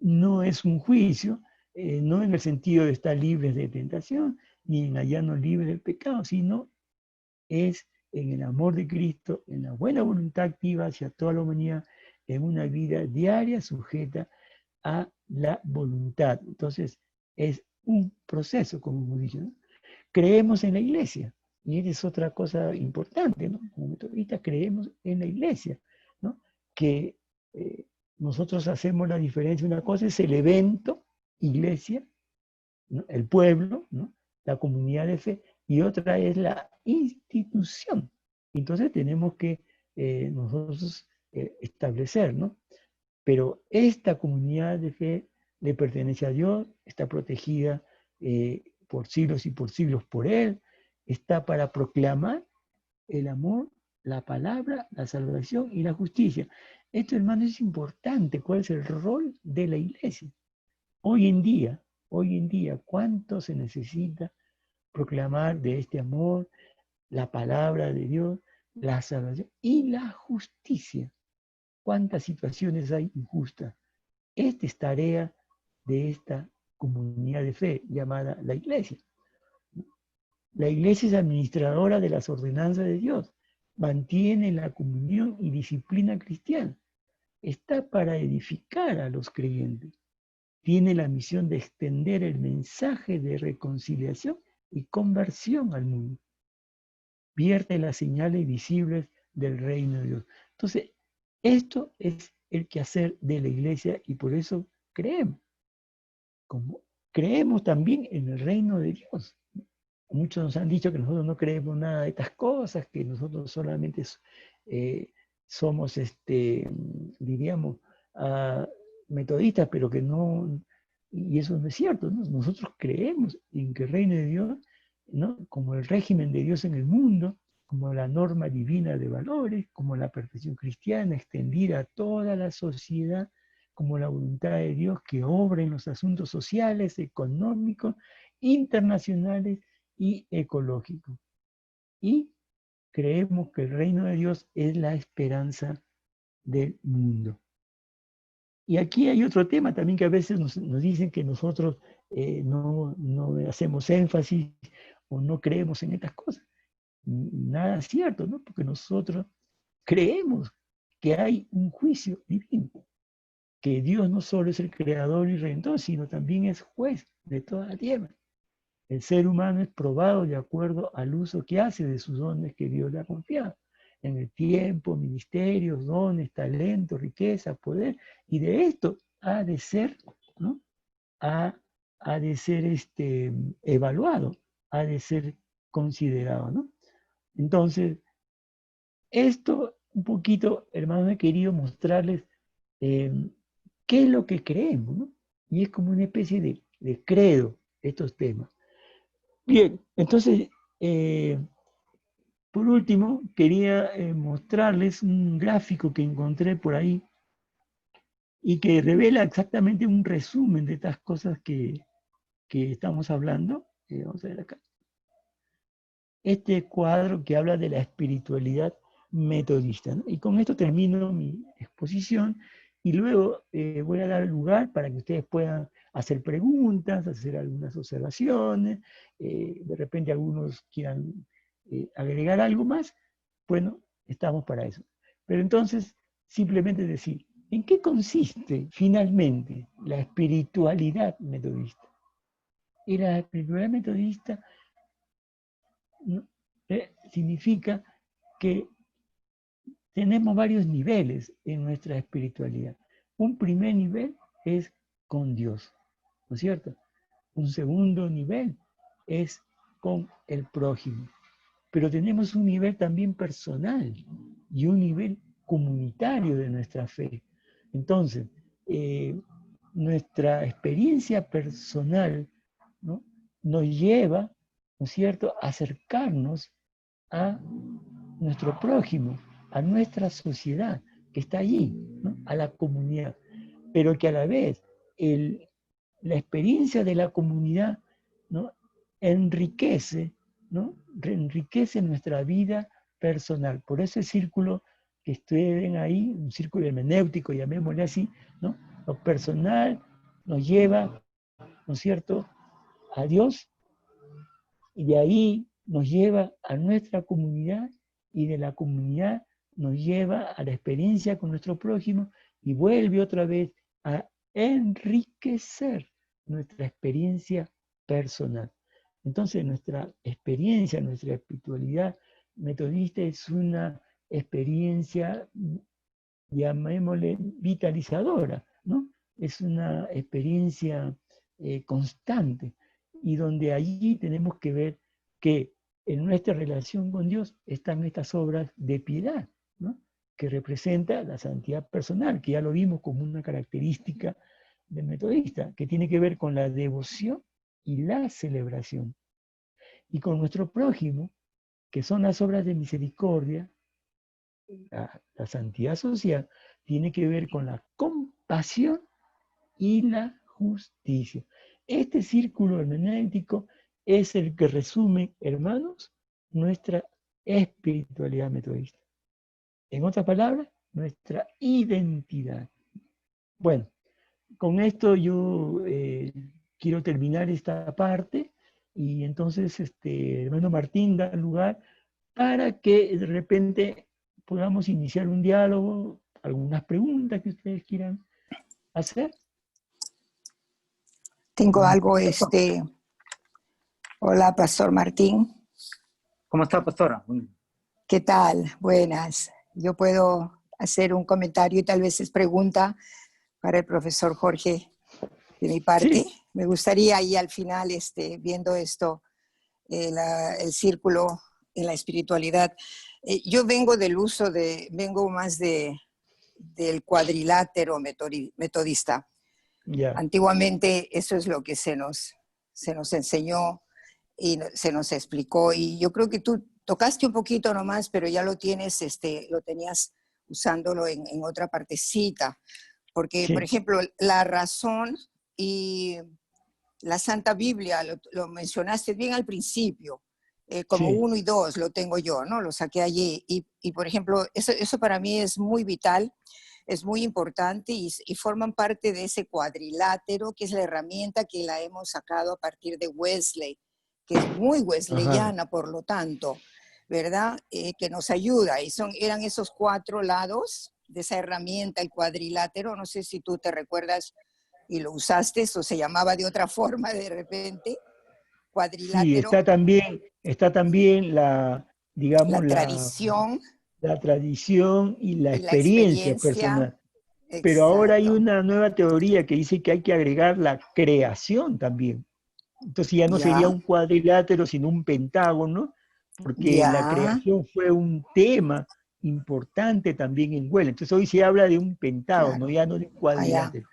No es un juicio, no en el sentido de estar libres de tentación, ni en hallarnos libres del pecado, sino es en el amor de Cristo, en la buena voluntad activa hacia toda la humanidad, en una vida diaria sujeta a la voluntad. Entonces, es un proceso, como hemos dicho, ¿no? Creemos en la iglesia, y esa es otra cosa importante, ¿no? Como metodistas creemos en la iglesia, ¿no? Que nosotros hacemos la diferencia. Una cosa es el evento, iglesia, ¿no?, el pueblo, ¿no?, la comunidad de fe, y otra es la institución. Entonces tenemos que nosotros establecer, ¿no? Pero esta comunidad de fe le pertenece a Dios, está protegida por siglos y por siglos por Él, está para proclamar el amor, la palabra, la salvación y la justicia. Esto, hermano, es importante. ¿Cuál es el rol de la iglesia? Hoy en día, ¿cuánto se necesita proclamar de este amor, la palabra de Dios, la salvación y la justicia? ¿Cuántas situaciones hay injustas? Esta es tarea de esta comunidad de fe llamada la iglesia. La iglesia es administradora de las ordenanzas de Dios, mantiene la comunión y disciplina cristiana, está para edificar a los creyentes, tiene la misión de extender el mensaje de reconciliación y conversión al mundo, vierte las señales visibles del reino de Dios. Entonces, esto es el quehacer de la iglesia y por eso creemos. Como creemos también en el reino de Dios. Muchos nos han dicho que nosotros no creemos nada de estas cosas, que nosotros solamente somos, diríamos, metodistas, pero que no, y eso no es cierto, ¿no? Nosotros creemos en que el reino de Dios, ¿no?, como el régimen de Dios en el mundo, como la norma divina de valores, como la perfección cristiana extendida a toda la sociedad, como la voluntad de Dios que obra en los asuntos sociales, económicos, internacionales y ecológicos. Y creemos que el reino de Dios es la esperanza del mundo. Y aquí hay otro tema también que a veces nos dicen que nosotros no hacemos énfasis o no creemos en estas cosas. Nada es cierto, ¿no? Porque nosotros creemos que hay un juicio divino, que Dios no solo es el creador y redentor, sino también es juez de toda la tierra. El ser humano es probado de acuerdo al uso que hace de sus dones que Dios le ha confiado, en el tiempo, ministerios, dones, talentos, riqueza, poder, y de esto ha de ser, ¿no?, ha de ser evaluado, ha de ser considerado, ¿no? Entonces, esto un poquito, hermanos, he querido mostrarles qué es lo que creemos, ¿no? Y es como una especie de credo estos temas. Bien, entonces, por último, quería mostrarles un gráfico que encontré por ahí y que revela exactamente un resumen de estas cosas que estamos hablando. Vamos a ver acá. Este cuadro que habla de la espiritualidad metodista, ¿no? Y con esto termino mi exposición y luego voy a dar lugar para que ustedes puedan hacer preguntas, hacer algunas observaciones, de repente algunos quieran agregar algo más. Bueno, estamos para eso. Pero entonces, simplemente decir, ¿en qué consiste finalmente la espiritualidad metodista? Y la espiritualidad metodista significa que tenemos varios niveles en nuestra espiritualidad. Un primer nivel es con Dios, ¿no es cierto? Un segundo nivel es con el prójimo. Pero tenemos un nivel también personal y un nivel comunitario de nuestra fe. Entonces, nuestra experiencia personal, ¿no?, nos lleva, ¿no es cierto?, a acercarnos a nuestro prójimo, a nuestra sociedad que está allí, ¿no?, a la comunidad, pero que a la vez la experiencia de la comunidad, ¿no?, enriquece, ¿no?, enriquece nuestra vida personal. Por eso el círculo que ustedes ven ahí, un círculo hermenéutico, llamémosle así, ¿no?, lo personal nos lleva, ¿no es cierto?, a Dios, y de ahí nos lleva a nuestra comunidad, y de la comunidad nos lleva a la experiencia con nuestro prójimo, y vuelve otra vez a enriquecer nuestra experiencia personal. Entonces nuestra experiencia, nuestra espiritualidad metodista es una experiencia, llamémosle, vitalizadora, ¿no? Es una experiencia constante, y donde allí tenemos que ver que en nuestra relación con Dios están estas obras de piedad, ¿no?, que representa la santidad personal, que ya lo vimos como una característica del metodista, que tiene que ver con la devoción y la celebración. Y con nuestro prójimo, que son las obras de misericordia, la santidad social tiene que ver con la compasión y la justicia. Este círculo hermenéutico es el que resume, hermanos, nuestra espiritualidad metodista. En otras palabras, nuestra identidad. Bueno, con esto yo quiero terminar esta parte, y entonces, hermano Martín, da lugar para que de repente podamos iniciar un diálogo, algunas preguntas que ustedes quieran hacer. Tengo algo, hola, Pastor Martín. ¿Cómo está, pastora? ¿Qué tal? Buenas. Yo puedo hacer un comentario y tal vez es pregunta para el profesor Jorge de mi parte. Sí. Me gustaría ahí al final, viendo esto, el círculo en la espiritualidad. Yo vengo vengo más del cuadrilátero metodista. Ya. Antiguamente eso es lo que se nos enseñó y se nos explicó, y yo creo que tú tocaste un poquito nomás, pero ya lo tienes, lo tenías usándolo en otra partecita, porque, Sí. por ejemplo, la razón y la Santa Biblia, lo mencionaste bien al principio, como Sí. 1 y 2 lo tengo yo, ¿no? Lo saqué allí, y por ejemplo, eso para mí es muy vital, es muy importante, y forman parte de ese cuadrilátero, que es la herramienta que la hemos sacado a partir de Wesley, que es muy wesleyana, por lo tanto, ¿verdad? Que nos ayuda, y eran esos 4 lados de esa herramienta, el cuadrilátero. No sé si tú te recuerdas y lo usaste, o se llamaba de otra forma de repente, Sí, cuadrilátero, está también la, digamos, la tradición la tradición y la y la experiencia experiencia. personal. Pero ahora hay Exacto. una nueva teoría que dice que hay que agregar la creación también. Entonces ya no sería Ya, un cuadrilátero, sino un pentágono, porque la ya, creación fue un tema importante también en Huela. Entonces hoy se habla de un pentágono, claro, ya no de un allá. cuadrilátero.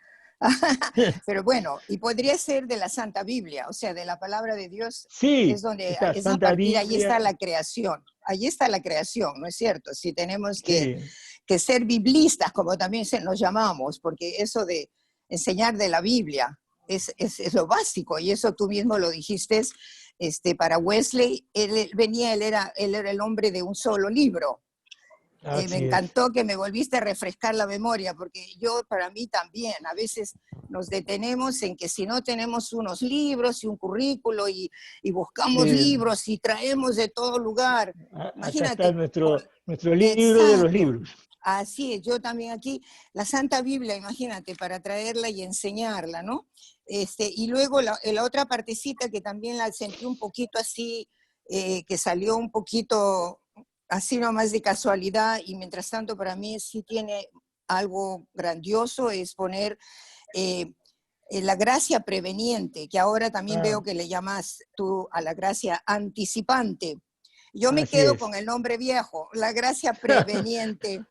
Pero bueno, y podría ser de la Santa Biblia, o sea, de la palabra de Dios, es Sí, donde está es a Santa partir, ahí Biblia, está la creación, allí está la creación, ¿no es cierto? Si tenemos sí, que ser biblistas, como también nos llamamos, porque eso de enseñar de la Biblia es lo básico, y eso tú mismo lo dijiste, para Wesley, él era el hombre de un solo libro. Me así es. encantó que me volviste a refrescar la memoria, porque para mí también, a veces nos detenemos en que si no tenemos unos libros y un currículo, y buscamos Sí, libros y traemos de todo lugar, acá está imagínate, con, nuestro libro de los exacto, libros. así es, yo también aquí, la Santa Biblia, imagínate, para traerla y enseñarla, ¿no? Y luego la otra partecita que también la sentí un poquito así, que salió un poquito así nomás de casualidad, y mientras tanto para mí sí tiene algo grandioso, es poner, eh, la gracia preveniente, que ahora también Ah, veo que le llamas tú a la gracia anticipante. Yo me así quedo es. con el nombre viejo, la gracia preveniente,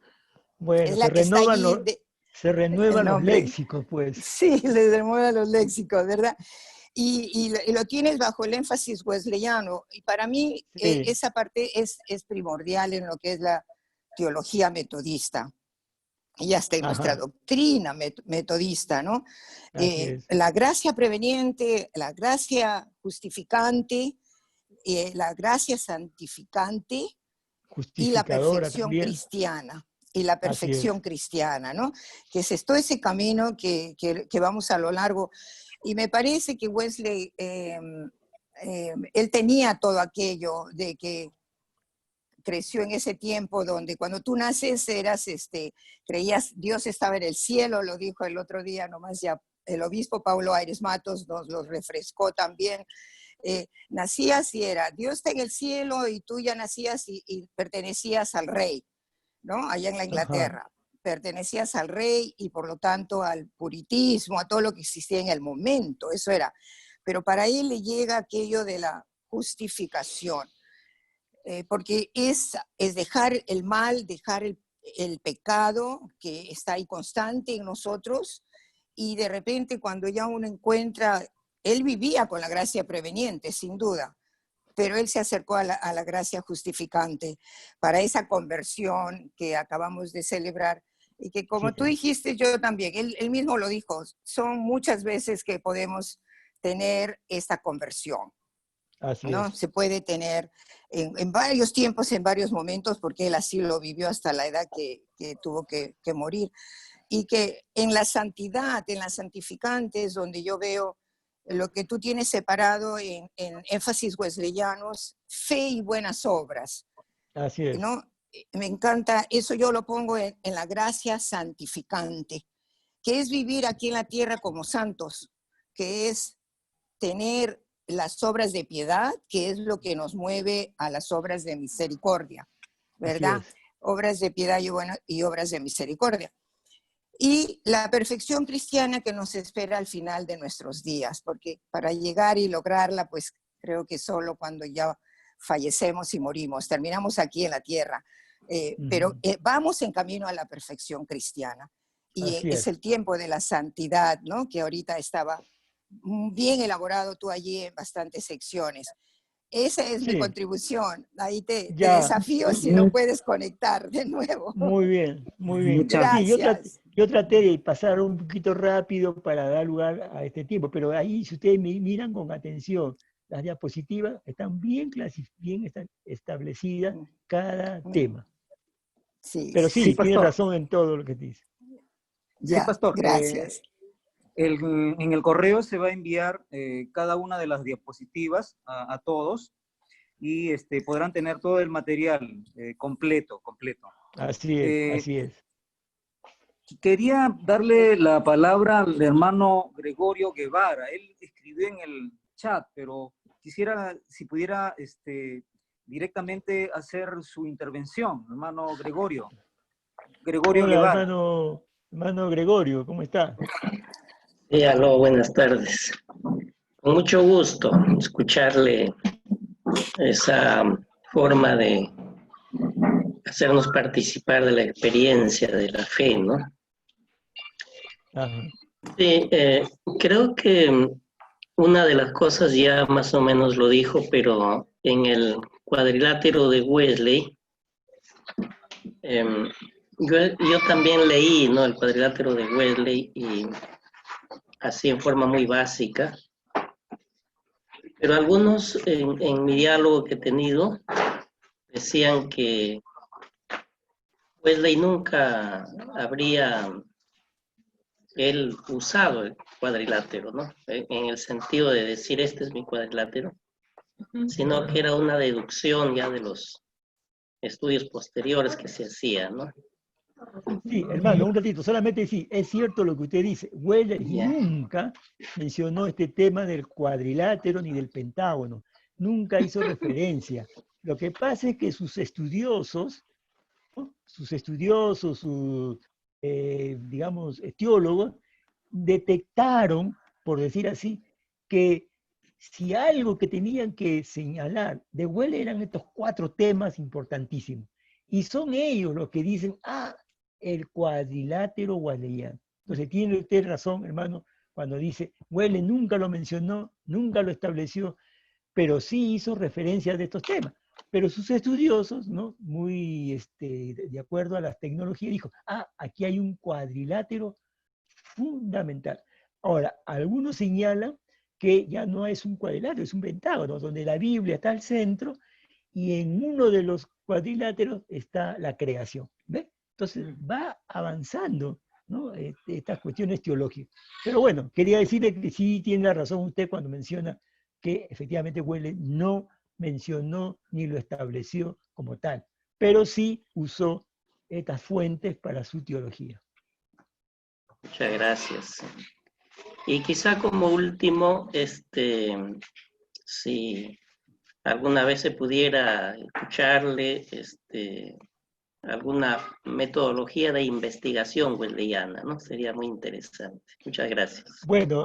Bueno, es la que está allí, se el renuevan los nombre. léxicos, pues. Sí, le demueva los léxicos, ¿verdad? Y lo tienes bajo el énfasis wesleyano. Y para mí Sí, esa parte es primordial en lo que es la teología metodista y hasta en nuestra ajá, doctrina metodista, ¿no? así es. La gracia preveniente, la gracia justificante, la gracia santificante y la Justificadora perfección también, cristiana. Y la así es. perfección cristiana, ¿no? Que es todo ese camino que vamos a lo largo. Y me parece que Wesley, él tenía todo aquello de que creció en ese tiempo donde cuando tú naces eras, creías Dios estaba en el cielo, lo dijo el otro día nomás ya el obispo Paulo Aires Matos nos lo refrescó también. Nacías y era Dios está en el cielo y tú ya nacías y pertenecías al rey, ¿no? Allá en la Ajá, Inglaterra. Pertenecías al rey y por lo tanto al puritismo, a todo lo que existía en el momento, eso era. Pero para él le llega aquello de la justificación, porque es dejar el mal, dejar el pecado que está ahí constante en nosotros y de repente cuando ya uno encuentra, él vivía con la gracia preveniente, sin duda, pero él se acercó a la gracia justificante para esa conversión que acabamos de celebrar y que sí, como tú dijiste, yo también, él mismo lo dijo, son muchas veces que podemos tener esta conversión, así ¿no? es. Se puede tener en varios tiempos, en varios momentos, porque él así lo vivió hasta la edad que tuvo que morir. Y que en la santidad, en la santificante es donde yo veo lo que tú tienes separado en énfasis wesleyanos, fe y buenas obras, Así es. ¿no? Me encanta, eso yo lo pongo en la gracia santificante, que es vivir aquí en la tierra como santos, que es tener las obras de piedad, que es lo que nos mueve a las obras de misericordia, Así ¿verdad? es. Obras de piedad y, bueno, y obras de misericordia. Y la perfección cristiana que nos espera al final de nuestros días, porque para llegar y lograrla, pues creo que solo cuando ya fallecemos y morimos, terminamos aquí en la tierra, pero Ujú, vamos en camino a la perfección cristiana. Y así es es. el tiempo de la santidad, ¿no? Que ahorita estaba bien elaborado tú allí en bastantes secciones. Esa es mi Sí, contribución. Ahí te ya, desafío si lo puedes conectar de nuevo. muy bien, muy bien. Muchas, Sí, Gracias. yo traté de pasar un poquito rápido para dar lugar a este tiempo, pero ahí si ustedes miran con atención, las diapositivas están bien establecidas cada tema. Sí, Pero sí, sí, sí, tiene pastor. razón en todo lo que dice. Sí, ya, pastor. gracias. En el correo se va a enviar cada una de las diapositivas a todos y podrán tener todo el material completo, completo. Así es, Eh, así es. Quería darle la palabra al hermano Gregorio Guevara. Él escribió en el chat, pero quisiera, si pudiera, directamente hacer su intervención, hermano Gregorio. Gregorio Hola, Guevara. hermano Gregorio, ¿cómo está? Sí, aló, buenas tardes. Con mucho gusto escucharle esa forma de hacernos participar de la experiencia de la fe, ¿no? Ajá. Sí, creo que una de las cosas ya más o menos lo dijo, pero en el cuadrilátero de Wesley, eh, yo también leí, ¿no? El cuadrilátero de Wesley y así en forma muy básica. Pero algunos en mi diálogo que he tenido decían que Wesley nunca habría él usado el cuadrilátero, ¿no? En el sentido de decir este es mi cuadrilátero, sino que era una deducción ya de los estudios posteriores que se hacían, ¿no? Sí, hermano, un ratito, solamente sí, es cierto lo que usted dice. Weller Ya, nunca mencionó este tema del cuadrilátero ni del pentágono, nunca hizo referencia. Lo que pasa es que sus estudiosos, ¿no? Sus, digamos, teólogos, detectaron por decir así, que si algo que tenían que señalar de Weller eran estos 4 temas importantísimos. Y son ellos los que dicen, el cuadrilátero wesleyano. Entonces tiene usted razón, hermano, cuando dice, Weller nunca lo mencionó, nunca lo estableció, pero sí hizo referencia de estos temas. Pero sus estudiosos, ¿no? Muy de acuerdo a las tecnologías, dijo, aquí hay un cuadrilátero fundamental. Ahora, algunos señalan que ya no es un cuadrilátero, es un pentágono, donde la Biblia está al centro y en uno de los cuadriláteros está la creación. ¿Ve? Entonces va avanzando, ¿no? Estas cuestiones teológicas. Pero bueno, quería decirle que sí tiene razón usted cuando menciona que efectivamente Weller no mencionó ni lo estableció como tal, pero sí usó estas fuentes para su teología. Muchas gracias. Y quizá como último, si alguna vez se pudiera escucharle alguna metodología de investigación wesleyana, ¿no? Sería muy interesante. Muchas gracias. Bueno,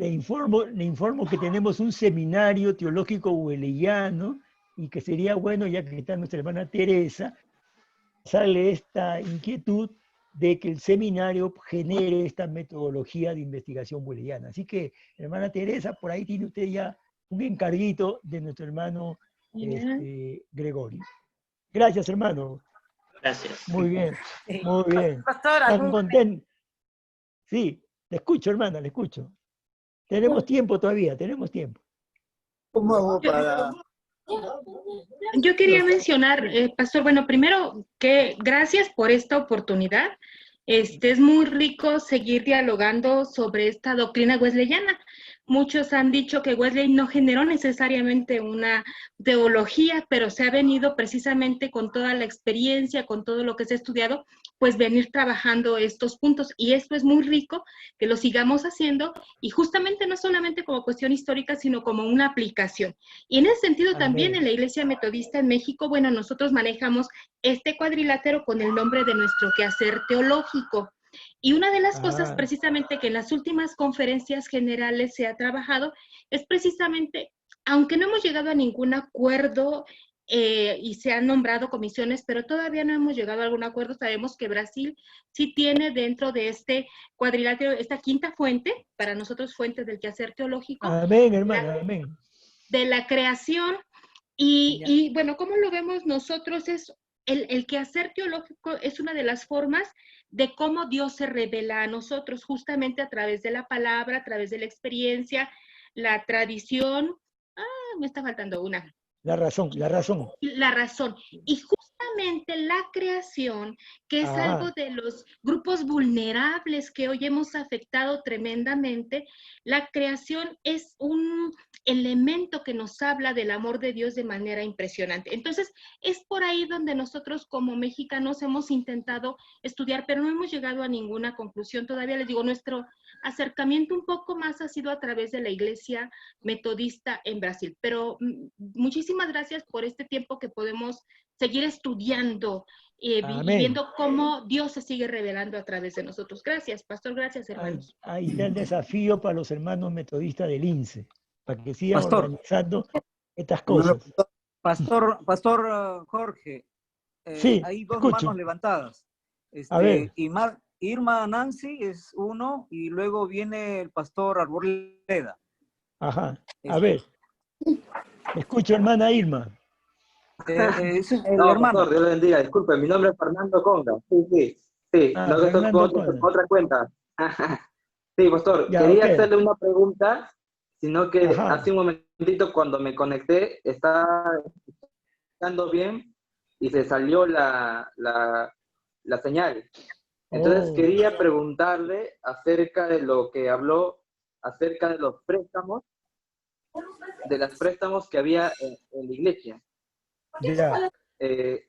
le informo que tenemos un seminario teológico wesleyano y que sería bueno, ya que está nuestra hermana Teresa, sale esta inquietud de que el seminario genere esta metodología de investigación wesleyana. Así que, hermana Teresa, por ahí tiene usted ya un encarguito de nuestro hermano Gregorio. Gracias, hermano. Gracias. Muy bien, muy bien. Pastora, ¿Están contentos? Sí, le escucho, hermana, le escucho. Tenemos tiempo todavía, tenemos tiempo. ¿cómo hago para...? Yo quería mencionar, Pastor, bueno, primero que gracias por esta oportunidad. Es muy rico seguir dialogando sobre esta doctrina wesleyana. Muchos han dicho que Wesley no generó necesariamente una teología, pero se ha venido precisamente con toda la experiencia, con todo lo que se ha estudiado, pues venir trabajando estos puntos. Y esto es muy rico que lo sigamos haciendo, y justamente no solamente como cuestión histórica, sino como una aplicación. Y en ese sentido también en la Iglesia Metodista en México, bueno, nosotros manejamos este cuadrilátero con el nombre de nuestro quehacer teológico. Y una de las cosas precisamente que en las últimas conferencias generales se ha trabajado es precisamente, aunque no hemos llegado a ningún acuerdo y se han nombrado comisiones, pero todavía no hemos llegado a algún acuerdo, sabemos que Brasil sí tiene dentro de este cuadrilátero esta quinta fuente, para nosotros fuente del quehacer teológico. Amén, hermano, amén. De la creación. Y bueno, ¿cómo lo vemos nosotros? Es el quehacer teológico es una de las formas de cómo Dios se revela a nosotros, justamente a través de la palabra, a través de la experiencia, la tradición. Me está faltando una. La razón, la razón. La razón. Y justamente la creación, que es algo de los grupos vulnerables que hoy hemos afectado tremendamente, la creación es un elemento que nos habla del amor de Dios de manera impresionante. Entonces, es por ahí donde nosotros como mexicanos hemos intentado estudiar, pero no hemos llegado a ninguna conclusión. Todavía les digo, nuestro acercamiento un poco más ha sido a través de la Iglesia Metodista en Brasil. Pero muchísimas gracias por este tiempo que podemos seguir estudiando y viendo cómo Dios se sigue revelando a través de nosotros. Gracias, Pastor, gracias, hermanos. Ahí está el desafío para los hermanos metodistas del INSE, para que sigan organizando estas cosas. Pastor Jorge, sí, hay dos escucho. manos levantadas. A ver. Irma Nancy es uno, y luego viene el pastor Arboleda. Ajá, a ver. Escucho, hermana Irma. Es el no, hermano. Pastor, Dios le bendiga. Disculpe, mi nombre es Fernando Conga. Sí. No, que estoy con otra cuenta. Sí, Pastor, ya, quería hacerle una pregunta, sino que hace un momentito cuando me conecté, estaba escuchando bien y se salió la señal. Entonces quería preguntarle acerca de lo que habló, acerca de los préstamos, de los préstamos que había en la iglesia.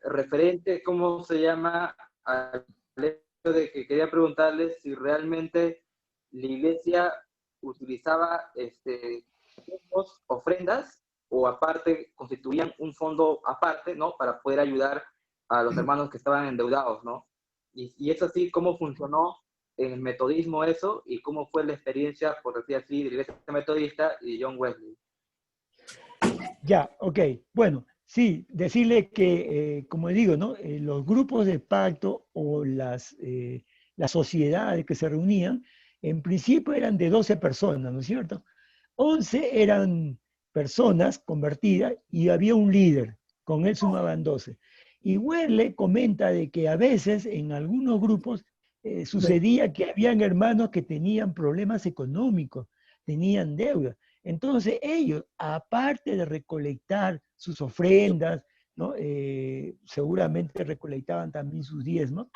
Referente, ¿cómo se llama? Al hecho de que quería preguntarle si realmente la iglesia utilizaba ofrendas, o aparte constituían un fondo aparte, ¿no? Para poder ayudar a los hermanos que estaban endeudados, ¿no? Y es así, ¿cómo funcionó en el metodismo eso y cómo fue la experiencia, por decir así, de la iglesia metodista y John Wesley. Ya, ok. Bueno, sí, decirle que, como digo, ¿no? Los grupos de pacto o las sociedades que se reunían, en principio eran de 12 personas, ¿no es cierto? 11 eran personas convertidas y había un líder, con él sumaban 12. Y Wesley comenta de que a veces en algunos grupos sucedía que habían hermanos que tenían problemas económicos, tenían deudas. Entonces ellos, aparte de recolectar sus ofrendas, ¿no? Seguramente recolectaban también sus diezmos,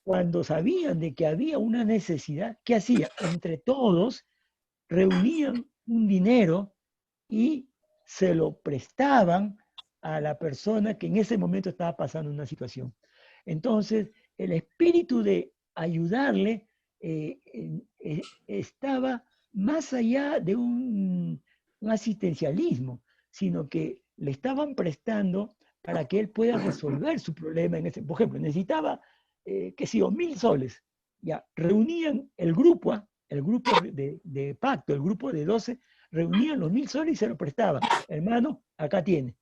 cuando sabían de que había una necesidad, ¿qué hacían? Entre todos reunían un dinero y se lo prestaban a la persona que en ese momento estaba pasando una situación. Entonces, el espíritu de ayudarle estaba más allá de un asistencialismo, sino que le estaban prestando para que él pueda resolver su problema. Por ejemplo, necesitaba, qué sé yo, 1000 soles. Ya, reunían el grupo de pacto, el grupo de 12, reunían los 1000 soles y se lo prestaban. Hermano, acá tiene.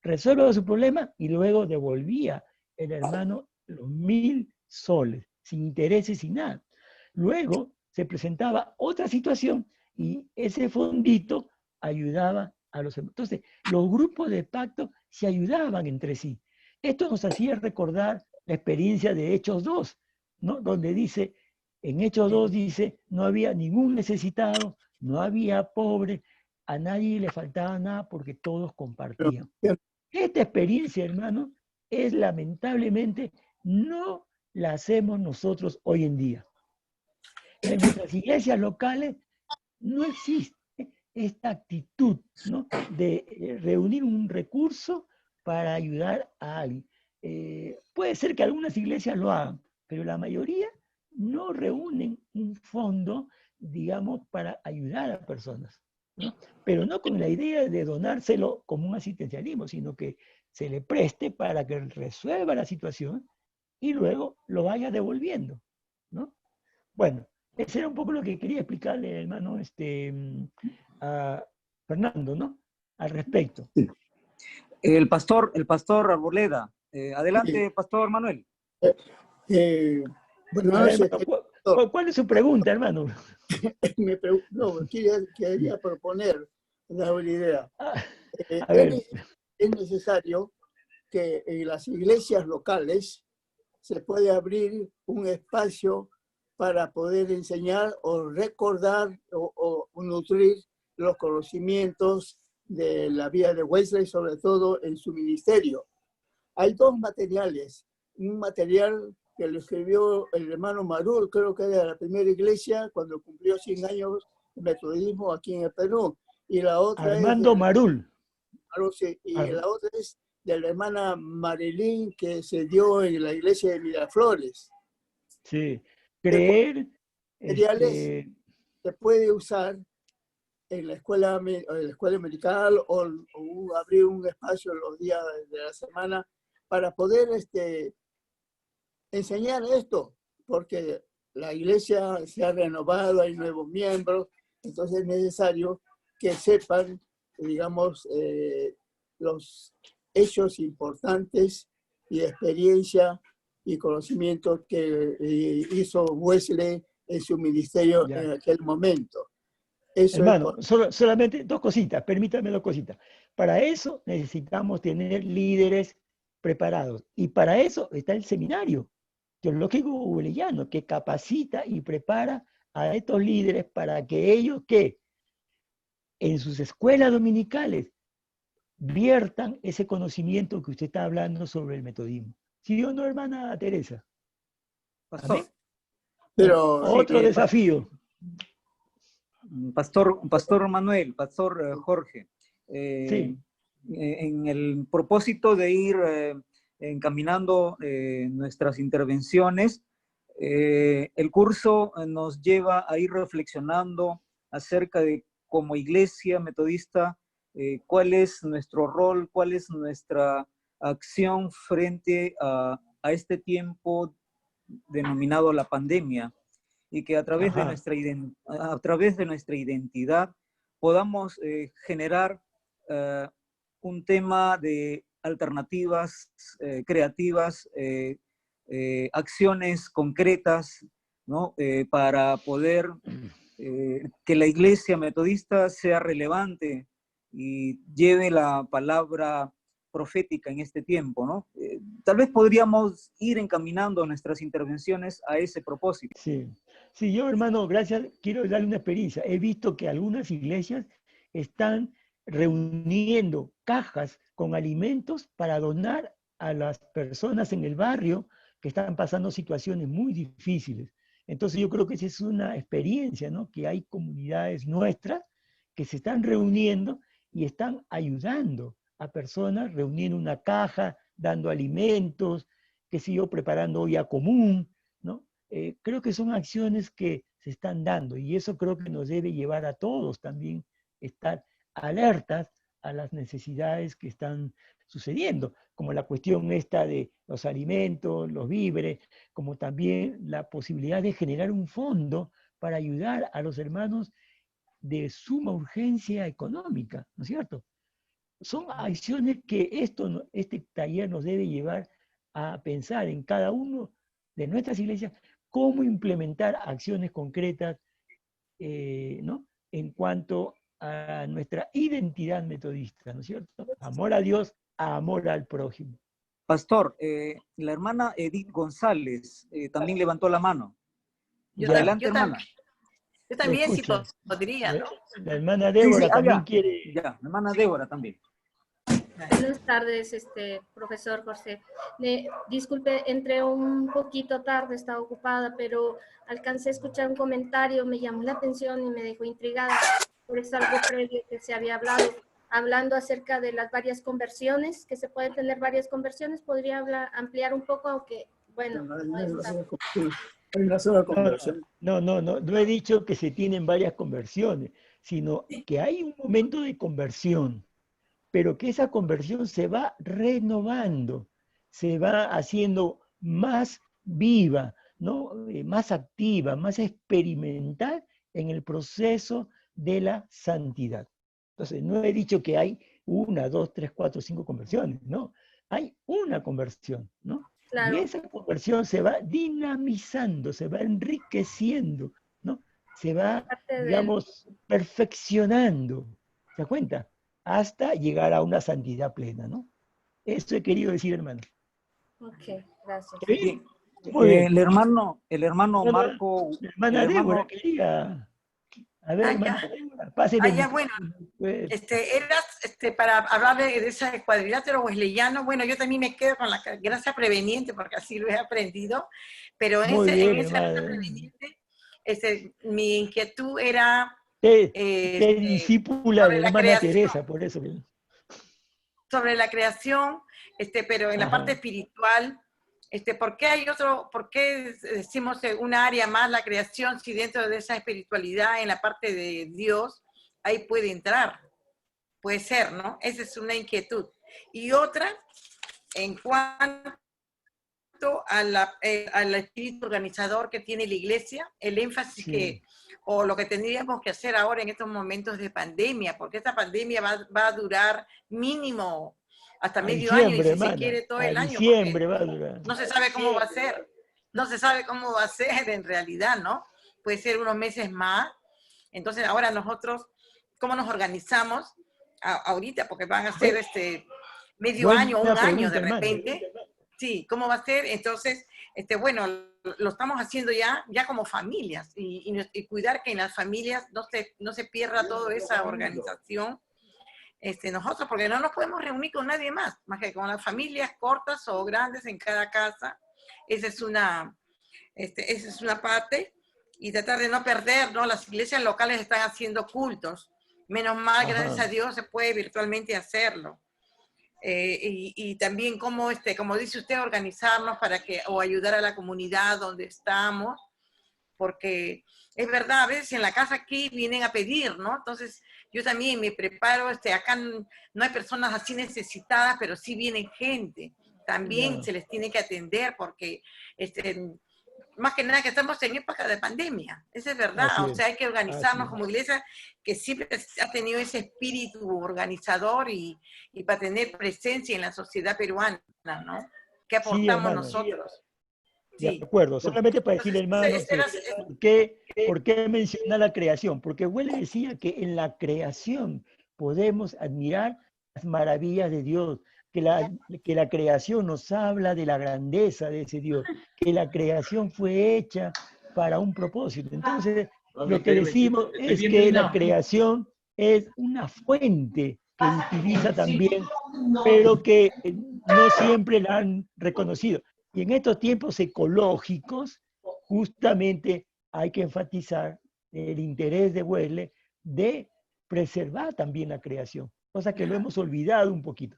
Resuelva su problema y luego devolvía el hermano los 1000 soles, sin intereses, sin nada. Luego se presentaba otra situación y ese fondito ayudaba a los hermanos. Entonces, los grupos de pacto se ayudaban entre sí. Esto nos hacía recordar la experiencia de Hechos 2, ¿no? Donde dice, en Hechos 2 dice, no había ningún necesitado, no había pobre, a nadie le faltaba nada porque todos compartían. Esta experiencia, hermano, es lamentablemente no la hacemos nosotros hoy en día. En nuestras iglesias locales no existe esta actitud, ¿no? De reunir un recurso para ayudar a alguien. Puede ser que algunas iglesias lo hagan, pero la mayoría no reúnen un fondo, digamos, para ayudar a personas, ¿no? Pero no con la idea de donárselo como un asistencialismo, sino que se le preste para que resuelva la situación y luego lo vaya devolviendo, ¿no? Bueno, ese era un poco lo que quería explicarle, hermano, a Fernando, ¿no? Al respecto. El pastor Arboleda. Adelante, Pastor Manuel. Bueno, ¿Cuál es su pregunta, hermano? Quería proponer una buena idea. A ver. Es necesario que en las iglesias locales se puede abrir un espacio para poder enseñar o recordar o nutrir los conocimientos de la vida de Wesley, sobre todo en su ministerio. Hay dos materiales. Un material que lo escribió el hermano Marul, creo que era de la primera iglesia, cuando cumplió 100 años de metodismo aquí en el Perú. Y la otra Armando Marul. Sí, y la otra es de la hermana Marilyn, que se dio en la iglesia de Miraflores. Sí, creer. Materiales se puede usar en la escuela medical o abrir un espacio los días de la semana para poder enseñar esto, porque la iglesia se ha renovado, hay nuevos miembros, entonces es necesario que sepan, digamos, los hechos importantes y experiencia y conocimiento que hizo Wesley en su ministerio en aquel momento. Eso hermano, solamente dos cositas, permítame dos cositas. Para eso necesitamos tener líderes preparados y para eso está el seminario teológico wesleyano que capacita y prepara a estos líderes para que ellos en sus escuelas dominicales viertan ese conocimiento que usted está hablando sobre el metodismo. ¿Sí o no, hermana Teresa? Pastor. Pero, otro desafío. Pastor Manuel, Pastor Jorge, sí. En el propósito de ir encaminando nuestras intervenciones, el curso nos lleva a ir reflexionando acerca de, como iglesia metodista, cuál es nuestro rol, cuál es nuestra acción frente a este tiempo denominado la pandemia. y que a través de nuestra identidad podamos generar un tema de alternativas creativas, acciones concretas, ¿no? Para poder que la Iglesia Metodista sea relevante y lleve la palabra profética en este tiempo, ¿no? Tal vez podríamos ir encaminando nuestras intervenciones a ese propósito. Sí, sí, yo hermano, gracias, quiero darle una experiencia. He visto que algunas iglesias están reuniendo cajas con alimentos para donar a las personas en el barrio que están pasando situaciones muy difíciles. Entonces yo creo que esa es una experiencia, ¿no? Que hay comunidades nuestras que se están reuniendo y están ayudando a personas, reuniendo una caja, dando alimentos, qué sé yo, preparando olla común, ¿no? Creo que son acciones que se están dando y eso creo que nos debe llevar a todos también estar alertas a las necesidades que están sucediendo, como la cuestión esta de los alimentos, los víveres, como también la posibilidad de generar un fondo para ayudar a los hermanos de suma urgencia económica, ¿no es cierto? Son acciones que este taller nos debe llevar a pensar en cada uno de nuestras iglesias cómo implementar acciones concretas, ¿no? En cuanto a nuestra identidad metodista, ¿no es cierto? Amor a Dios, amor al prójimo. Pastor, la hermana Edith González también levantó la mano. Adelante, hermana. Yo también sí podría, ¿no? La hermana Débora también quiere. Ya, la hermana Débora también. Buenas tardes, profesor José. Disculpe, entré un poquito tarde, estaba ocupada, pero alcancé a escuchar un comentario, me llamó la atención y me dejó intrigada. Por eso algo previo que se había hablando acerca de las varias conversiones, que se pueden tener varias conversiones. ¿Podría ampliar un poco? Aunque, bueno, no he dicho que se tienen varias conversiones, sino que hay un momento de conversión, pero que esa conversión se va renovando, se va haciendo más viva, ¿no? Más activa, más experimental en el proceso de la santidad. Entonces, no he dicho que hay 1, 2, 3, 4, 5 conversiones, ¿no? Hay una conversión, ¿no? Claro. Y esa conversión se va dinamizando, se va enriqueciendo, ¿no? Se va, digamos, perfeccionando. ¿Se da cuenta? Hasta llegar a una santidad plena, ¿no? Eso he querido decir, hermano. Ok, gracias. ¿Sí? Muy bien. El hermano Marco... La hermana Débora quería... A ver, hermana Débora, pásele. Ya, bueno, para hablar de ese cuadrilátero wesleyano, bueno, yo también me quedo con la gracia preveniente, porque así lo he aprendido, pero en esa gracia preveniente, mi inquietud era... discípula de la hermana Teresa, por eso. Sobre la creación, pero en la parte espiritual, ¿por qué decimos una área más la creación si dentro de esa espiritualidad en la parte de Dios ahí puede entrar? Puede ser, ¿no? Esa es una inquietud. Y otra, en cuanto al espíritu organizador que tiene la iglesia, el énfasis o lo que tendríamos que hacer ahora en estos momentos de pandemia, porque esta pandemia va a durar mínimo hasta medio año y si se quiere todo el año. Diciembre va a durar. No se sabe cómo va a ser. No se sabe cómo va a ser en realidad, ¿no? Puede ser unos meses más. Entonces ahora nosotros, ¿cómo nos organizamos ahorita? Porque van a ser medio año, un año de repente. Sí, ¿cómo va a ser? Entonces, bueno, lo estamos haciendo ya como familias y cuidar que en las familias no se pierda toda esa organización. Nosotros, porque no nos podemos reunir con nadie más que con las familias cortas o grandes en cada casa. Esa es una parte. Y tratar de no perder, ¿no? Las iglesias locales están haciendo cultos. Menos mal, gracias a Dios, se puede virtualmente hacerlo. Y también como dice usted, organizarnos o ayudar a la comunidad donde estamos, porque es verdad, a veces en la casa aquí vienen a pedir, ¿no? Entonces yo también me preparo, acá no hay personas así necesitadas, pero sí viene gente, también se les tiene que atender, porque más que nada que estamos en época de pandemia, eso es verdad, Así o sea, es, hay que así organizarnos es. como iglesia que siempre ha tenido ese espíritu organizador y para tener presencia en la sociedad peruana, ¿no? ¿Qué Sí, aportamos hermano. nosotros? De Sí. acuerdo, solamente para decirle, Entonces, hermanos, ¿por qué menciona la creación? Porque Wesley decía que en la creación podemos admirar las maravillas de Dios, que la creación nos habla de la grandeza de ese Dios, que la creación fue hecha para un propósito. Entonces, lo que decimos es que la creación es una fuente que utiliza también, pero que no siempre la han reconocido. Y en estos tiempos ecológicos, justamente hay que enfatizar el interés de Wesley de preservar también la creación, cosa que lo hemos olvidado un poquito.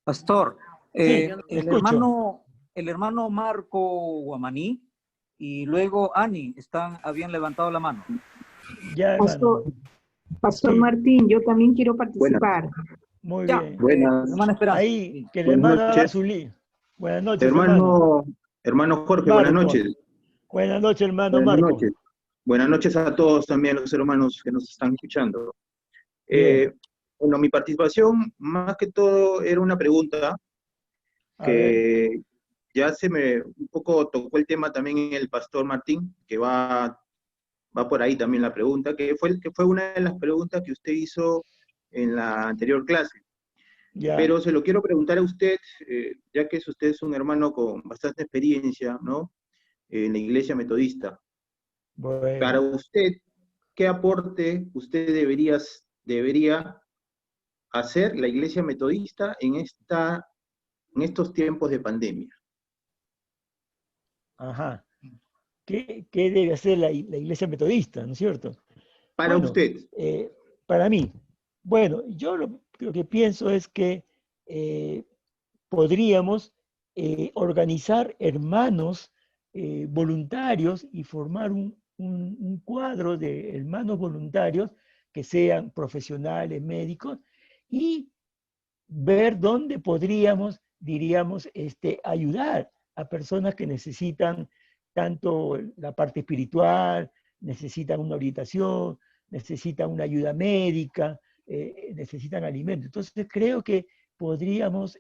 Pastor, Sí, el hermano Marco Guamaní y luego Ani habían levantado la mano. Ya, Pastor, Pastor sí. Martín, yo también quiero participar. Muy ya, bien. Buenas. Hermana Esperanza. Ahí, que el hermano haga su lío. Buenas noches, hermano Jorge, Marco. buenas noches. Buenas noches, hermano buenas Marco. Noches. Buenas noches a todos también, los hermanos que nos están escuchando. Bueno, mi participación, más que todo, era una pregunta que ya un poco tocó el tema también el pastor Martín, que va por ahí también la pregunta, que fue una de las preguntas que usted hizo en la anterior clase. Ya. Pero se lo quiero preguntar a usted, ya que usted es un hermano con bastante experiencia, ¿no? En la iglesia metodista. Bueno. Para usted, ¿qué aporte usted debería hacer la iglesia metodista en estos tiempos de pandemia? Ajá. ¿Qué debe hacer la iglesia metodista, no es cierto? Para usted. Para mí. Bueno, yo lo que pienso es que podríamos organizar hermanos voluntarios y formar un cuadro de hermanos voluntarios que sean profesionales, médicos, y ver dónde podríamos, diríamos, ayudar a personas que necesitan tanto la parte espiritual, necesitan una orientación, necesitan una ayuda médica, necesitan alimentos. Entonces creo que podríamos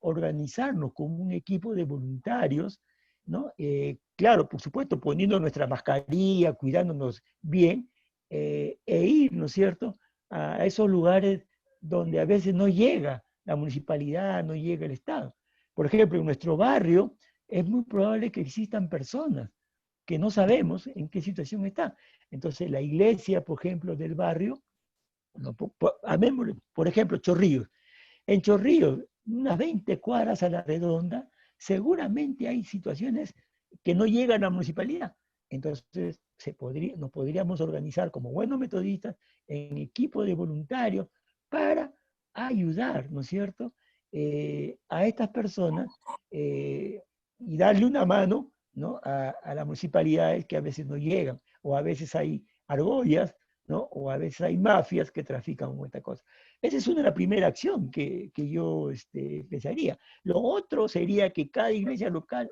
organizarnos como un equipo de voluntarios, ¿no? Claro, por supuesto, poniendo nuestra mascarilla, cuidándonos bien, e ir, ¿no es cierto?, a esos lugares donde a veces no llega la municipalidad, no llega el Estado. Por ejemplo, en nuestro barrio es muy probable que existan personas que no sabemos en qué situación están. Entonces, la iglesia, por ejemplo, del barrio, por ejemplo, Chorrillos. En Chorrillos, unas 20 cuadras a la redonda, seguramente hay situaciones que no llegan a la municipalidad. Entonces, nos podríamos organizar como buenos metodistas en equipo de voluntarios para ayudar, ¿no es cierto?, a estas personas y darle una mano, ¿no?, a las municipalidades que a veces no llegan, o a veces hay argollas, ¿no?, o a veces hay mafias que trafican con esta cosa. Esa es la primera acción que yo pensaría. Lo otro sería que cada iglesia local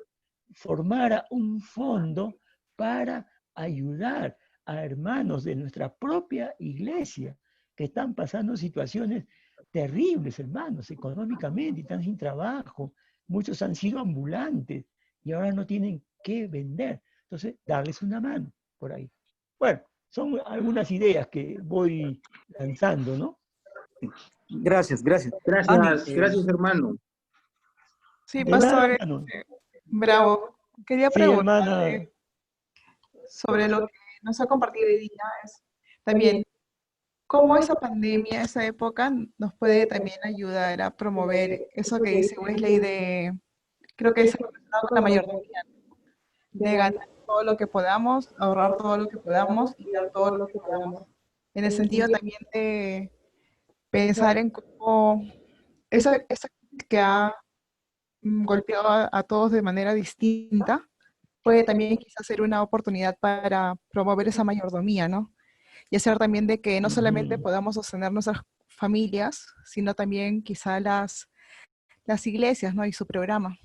formara un fondo para ayudar a hermanos de nuestra propia iglesia que están pasando situaciones terribles, hermanos, económicamente, están sin trabajo, muchos han sido ambulantes y ahora no tienen qué vender. Entonces, darles una mano por ahí. Bueno, son algunas ideas que voy lanzando, ¿no? Gracias. Gracias, hermano. Sí, pastor, bravo. Quería preguntarle sobre lo que nos ha compartido hoy día. También, ¿cómo esa pandemia, esa época, nos puede también ayudar a promover eso que dice Wesley creo que es relacionado con la mayordomía, de ganar todo lo que podamos, ahorrar todo lo que podamos y dar todo lo que podamos? En el sentido también de pensar en cómo esa que ha golpeado a todos de manera distinta, puede también quizás ser una oportunidad para promover esa mayordomía, ¿no? Y hacer también de que no solamente podamos sostener nuestras familias, sino también quizá las iglesias, ¿no? Y su programa.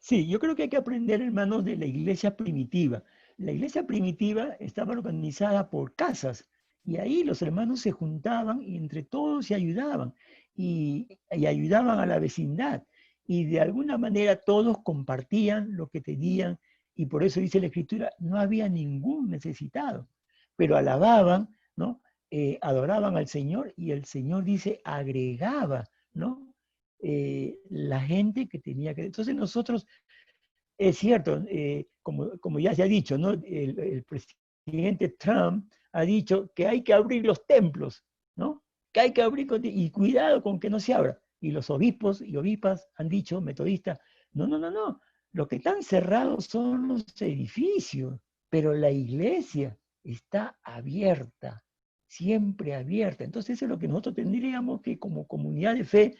Sí, yo creo que hay que aprender, hermanos, de la iglesia primitiva. La iglesia primitiva estaba organizada por casas y ahí los hermanos se juntaban y entre todos se ayudaban y ayudaban a la vecindad. Y de alguna manera todos compartían lo que tenían y por eso dice la Escritura, no había ningún necesitado, pero alababan, ¿no? Adoraban al Señor y el Señor dice, agregaba, ¿no? La gente que tenía que... Entonces nosotros, es cierto, como ya se ha dicho, ¿no? El presidente Trump ha dicho que hay que abrir los templos, ¿no? Que hay que abrir, y cuidado con que no se abra. Y los obispos y obispas han dicho, metodistas, no, no, no, no, lo que están cerrados son los edificios, pero la iglesia está abierta, siempre abierta. Entonces eso es lo que nosotros tendríamos que como comunidad de fe,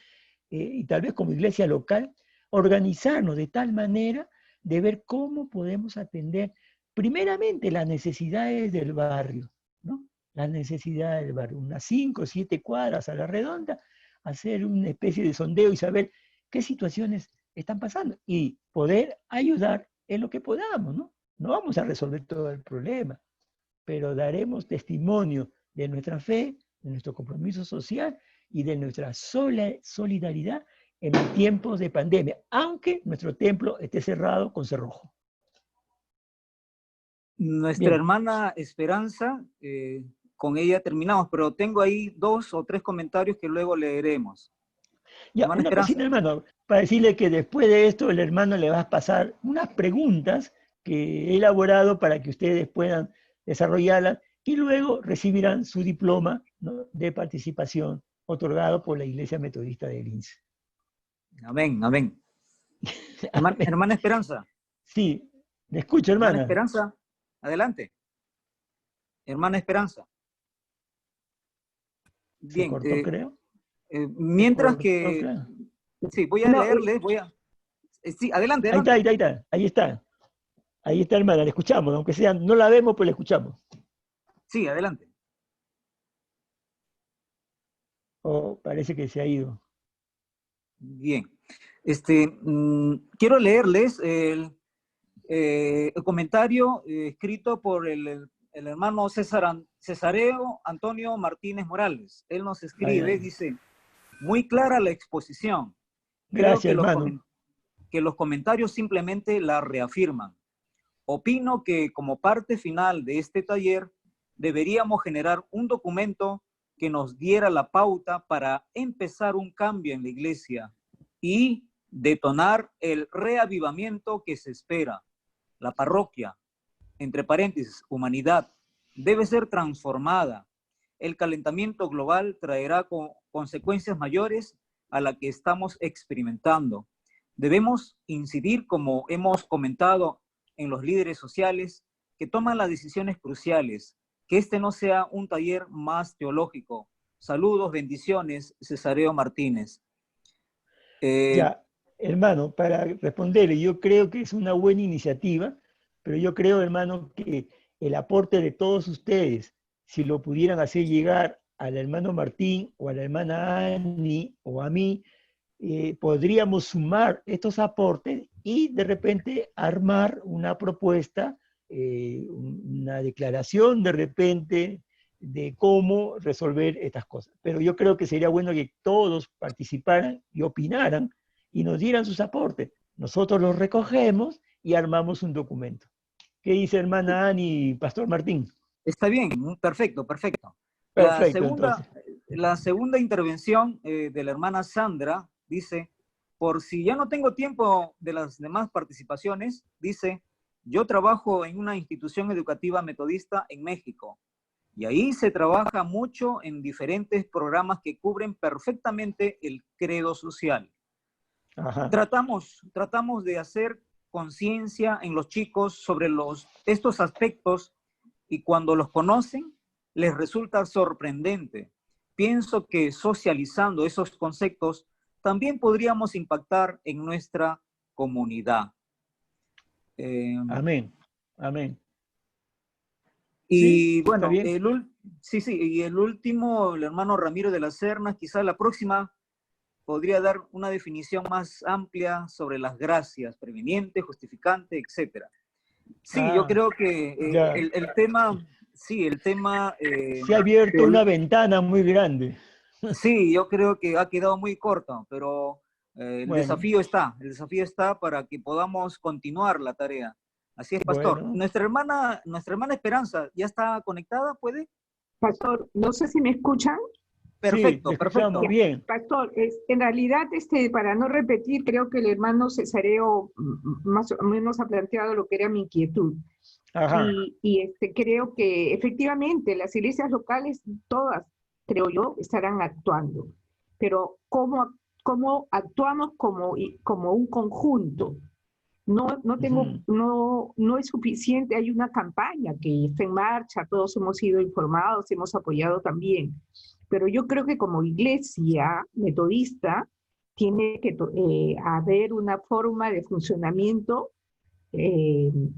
y tal vez como iglesia local, organizarnos de tal manera de ver cómo podemos atender primeramente las necesidades del barrio, ¿no? Las necesidades del barrio, unas 5 o 7 cuadras a la redonda, hacer una especie de sondeo y saber qué situaciones están pasando y poder ayudar en lo que podamos, ¿no? No vamos a resolver todo el problema, pero daremos testimonio de nuestra fe, de nuestro compromiso social y de nuestra solidaridad en los tiempos de pandemia, aunque nuestro templo esté cerrado con cerrojo. Nuestra Bien. hermana Esperanza, con ella terminamos, pero tengo ahí 2 o 3 comentarios que luego leeremos. Ya, Hermana una Esperanza. cosita, hermano, para decirle que después de esto el hermano le va a pasar unas preguntas que he elaborado para que ustedes puedan desarrollarlas y luego recibirán su diploma, ¿no?, de participación otorgado por la Iglesia Metodista de Lince. Amén, amén. Hermana Esperanza. Sí, le escucho, hermana. Hermana Esperanza, adelante. Hermana Esperanza. Bien. Se cortó, creo. Mientras cortó, que... claro. Sí, voy a leerles, sí, adelante, adelante. Ahí está. Ahí está, hermana, le escuchamos, aunque sea, no la vemos, pues le escuchamos. Sí, adelante. Oh, parece que se ha ido. Bien. Quiero leerles el comentario escrito por el hermano Cesareo Antonio Martínez Morales. Él nos escribe, dice, muy clara la exposición. Gracias, Creo hermano. que los comentarios simplemente la reafirman. Opino que como parte final de este taller deberíamos generar un documento que nos diera la pauta para empezar un cambio en la iglesia y detonar el reavivamiento que se espera. La parroquia, entre paréntesis, humanidad, debe ser transformada. El calentamiento global traerá consecuencias mayores a las que estamos experimentando. Debemos incidir, como hemos comentado, en los líderes sociales que toman las decisiones cruciales. Que este no sea un taller más teológico. Saludos, bendiciones, Cesareo Martínez. Ya, hermano, para responderle, yo creo que es una buena iniciativa, pero yo creo, hermano, que el aporte de todos ustedes, si lo pudieran hacer llegar al hermano Martín o a la hermana Ani o a mí, podríamos sumar estos aportes y de repente armar una propuesta, una declaración de repente de cómo resolver estas cosas. Pero yo creo que sería bueno que todos participaran y opinaran y nos dieran sus aportes. Nosotros los recogemos y armamos un documento. ¿Qué dice hermana Ani y Pastor Martín? Está bien, perfecto, perfecto. Perfecto, la segunda intervención de la hermana Sandra dice, por si ya no tengo tiempo de las demás participaciones, dice, yo trabajo en una institución educativa metodista en México y ahí se trabaja mucho en diferentes programas que cubren perfectamente el credo social. Ajá. Tratamos de hacer conciencia en los chicos sobre estos aspectos y cuando los conocen les resulta sorprendente. Pienso que socializando esos conceptos también podríamos impactar en nuestra comunidad. Amén, amén. Y sí, bueno, y el último, el hermano Ramiro de la Serna, quizás la próxima podría dar una definición más amplia sobre las gracias, preveniente, justificante, etc. Sí, yo creo que el tema, sí, el tema... se ha abierto una ventana muy grande. Sí, yo creo que ha quedado muy corto, pero el desafío está para que podamos continuar la tarea. Así es, Pastor. Bueno. Nuestra hermana Esperanza, ¿ya está conectada? ¿Puede? Pastor, no sé si me escuchan. Perfecto, sí, perfecto. Bien. Pastor, en realidad, para no repetir, creo que el hermano Cesareo más o menos ha planteado lo que era mi inquietud. Ajá. Y creo que efectivamente las iglesias locales, todas, creo yo, estarán actuando. Pero ¿cómo actuamos como un conjunto? No es suficiente, hay una campaña que está en marcha, todos hemos sido informados, hemos apoyado también, pero yo creo que como iglesia metodista tiene que haber una forma de funcionamiento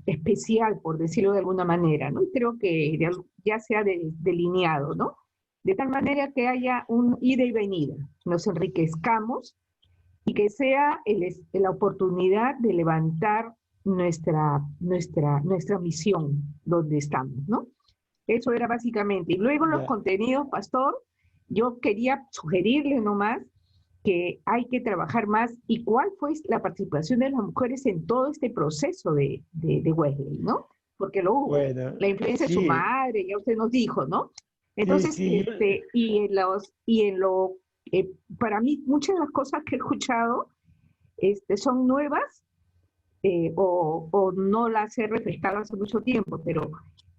especial, por decirlo de alguna manera, ¿no? Y creo que ya se ha delineado, ¿no? De tal manera que haya un ida y venida, nos enriquezcamos, y que sea la oportunidad de levantar nuestra misión donde estamos, ¿no? Eso era básicamente. Y luego los contenidos, Pastor, yo quería sugerirle nomás que hay que trabajar más. ¿Y cuál fue la participación de las mujeres en todo este proceso de Wesley, ¿no? Porque lo hubo. Bueno, La influencia de su madre, ya usted nos dijo, ¿no? Entonces, para mí, muchas de las cosas que he escuchado son nuevas o no las he refrescado hace mucho tiempo, pero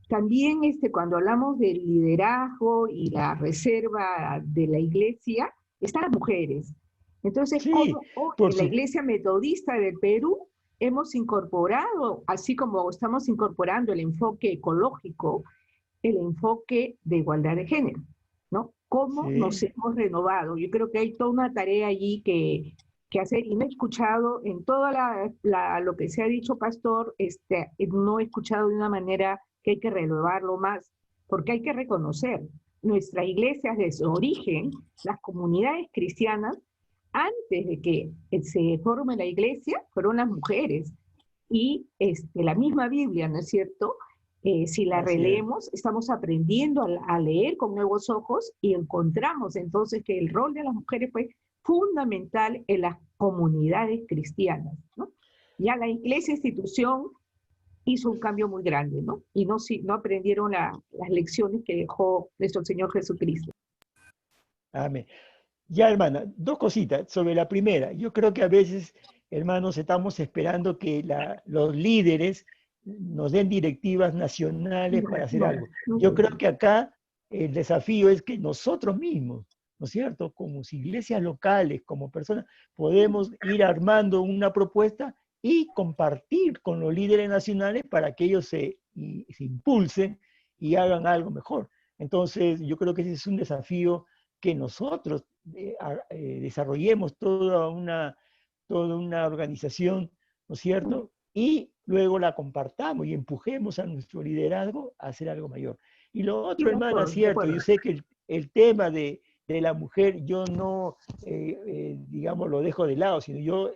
también cuando hablamos del liderazgo y la reserva de la iglesia, están las mujeres. Entonces, ¿cómo hoy en la Iglesia Metodista del Perú hemos incorporado, así como estamos incorporando el enfoque ecológico, el enfoque de igualdad de género, ¿no? ¿Cómo nos hemos renovado? Yo creo que hay toda una tarea allí que hacer, y no he escuchado en toda lo que se ha dicho, Pastor, no he escuchado de una manera que hay que renovarlo más, porque hay que reconocer, nuestra iglesia desde su origen, las comunidades cristianas, antes de que se forme la iglesia, fueron las mujeres, y la misma Biblia, ¿no es cierto?, si la releemos, estamos aprendiendo a leer con nuevos ojos y encontramos entonces que el rol de las mujeres fue fundamental en las comunidades cristianas, ¿no? Ya la iglesia institución hizo un cambio muy grande, ¿no? Y no aprendieron las lecciones que dejó nuestro Señor Jesucristo. Amén. Ya, hermana, dos cositas. Sobre la primera, yo creo que a veces, hermanos, estamos esperando que los líderes nos den directivas nacionales para hacer algo. Yo creo que acá el desafío es que nosotros mismos, ¿no es cierto?, como iglesias locales, como personas, podemos ir armando una propuesta y compartir con los líderes nacionales para que ellos se impulsen y hagan algo mejor. Entonces, yo creo que ese es un desafío, que nosotros desarrollemos toda una organización, ¿no es cierto?, y luego la compartamos y empujemos a nuestro liderazgo a hacer algo mayor. Y lo otro, hermano, es cierto, yo sé que el tema de la mujer, yo no, digamos, lo dejo de lado, sino yo,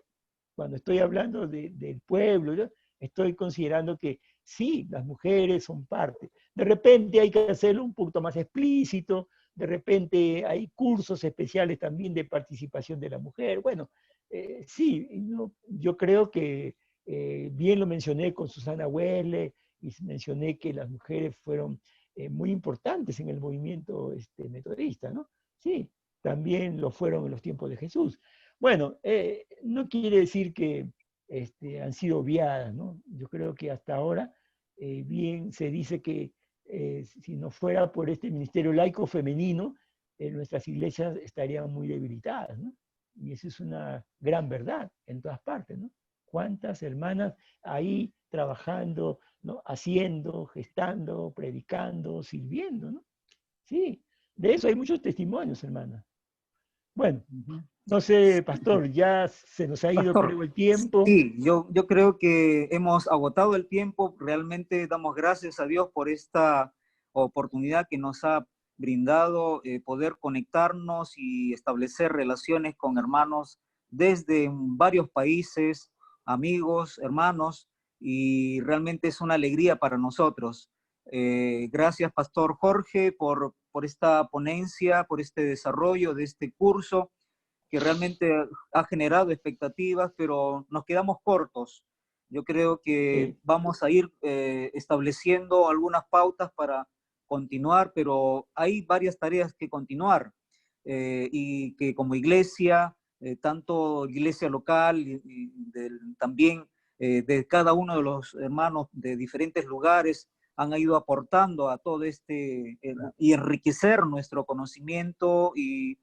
cuando estoy hablando del pueblo, yo estoy considerando que sí, las mujeres son parte. De repente hay que hacerlo un poquito más explícito, de repente hay cursos especiales también de participación de la mujer. Bueno, sí, yo creo que bien lo mencioné con Susana Wesley, y mencioné que las mujeres fueron muy importantes en el movimiento metodista, ¿no? Sí, también lo fueron en los tiempos de Jesús. Bueno, no quiere decir que han sido obviadas, ¿no? Yo creo que hasta ahora bien se dice que si no fuera por este ministerio laico femenino, nuestras iglesias estarían muy debilitadas, ¿no? Y eso es una gran verdad en todas partes, ¿no? ¿Cuántas hermanas ahí trabajando, ¿no?, haciendo, gestando, predicando, sirviendo, ¿no? Sí, de eso hay muchos testimonios, hermana. Bueno, no sé, Pastor, ya se nos ha ido, creo, el tiempo. Sí, yo creo que hemos agotado el tiempo. Realmente damos gracias a Dios por esta oportunidad que nos ha brindado poder conectarnos y establecer relaciones con hermanos desde varios países, amigos, hermanos, y realmente es una alegría para nosotros. Gracias, Pastor Jorge, por esta ponencia, por este desarrollo de este curso, que realmente ha generado expectativas, pero nos quedamos cortos. Yo creo que vamos a ir estableciendo algunas pautas para continuar, pero hay varias tareas que continuar y que como iglesia, tanto iglesia local y también de cada uno de los hermanos de diferentes lugares, han ido aportando a todo y enriquecer nuestro conocimiento y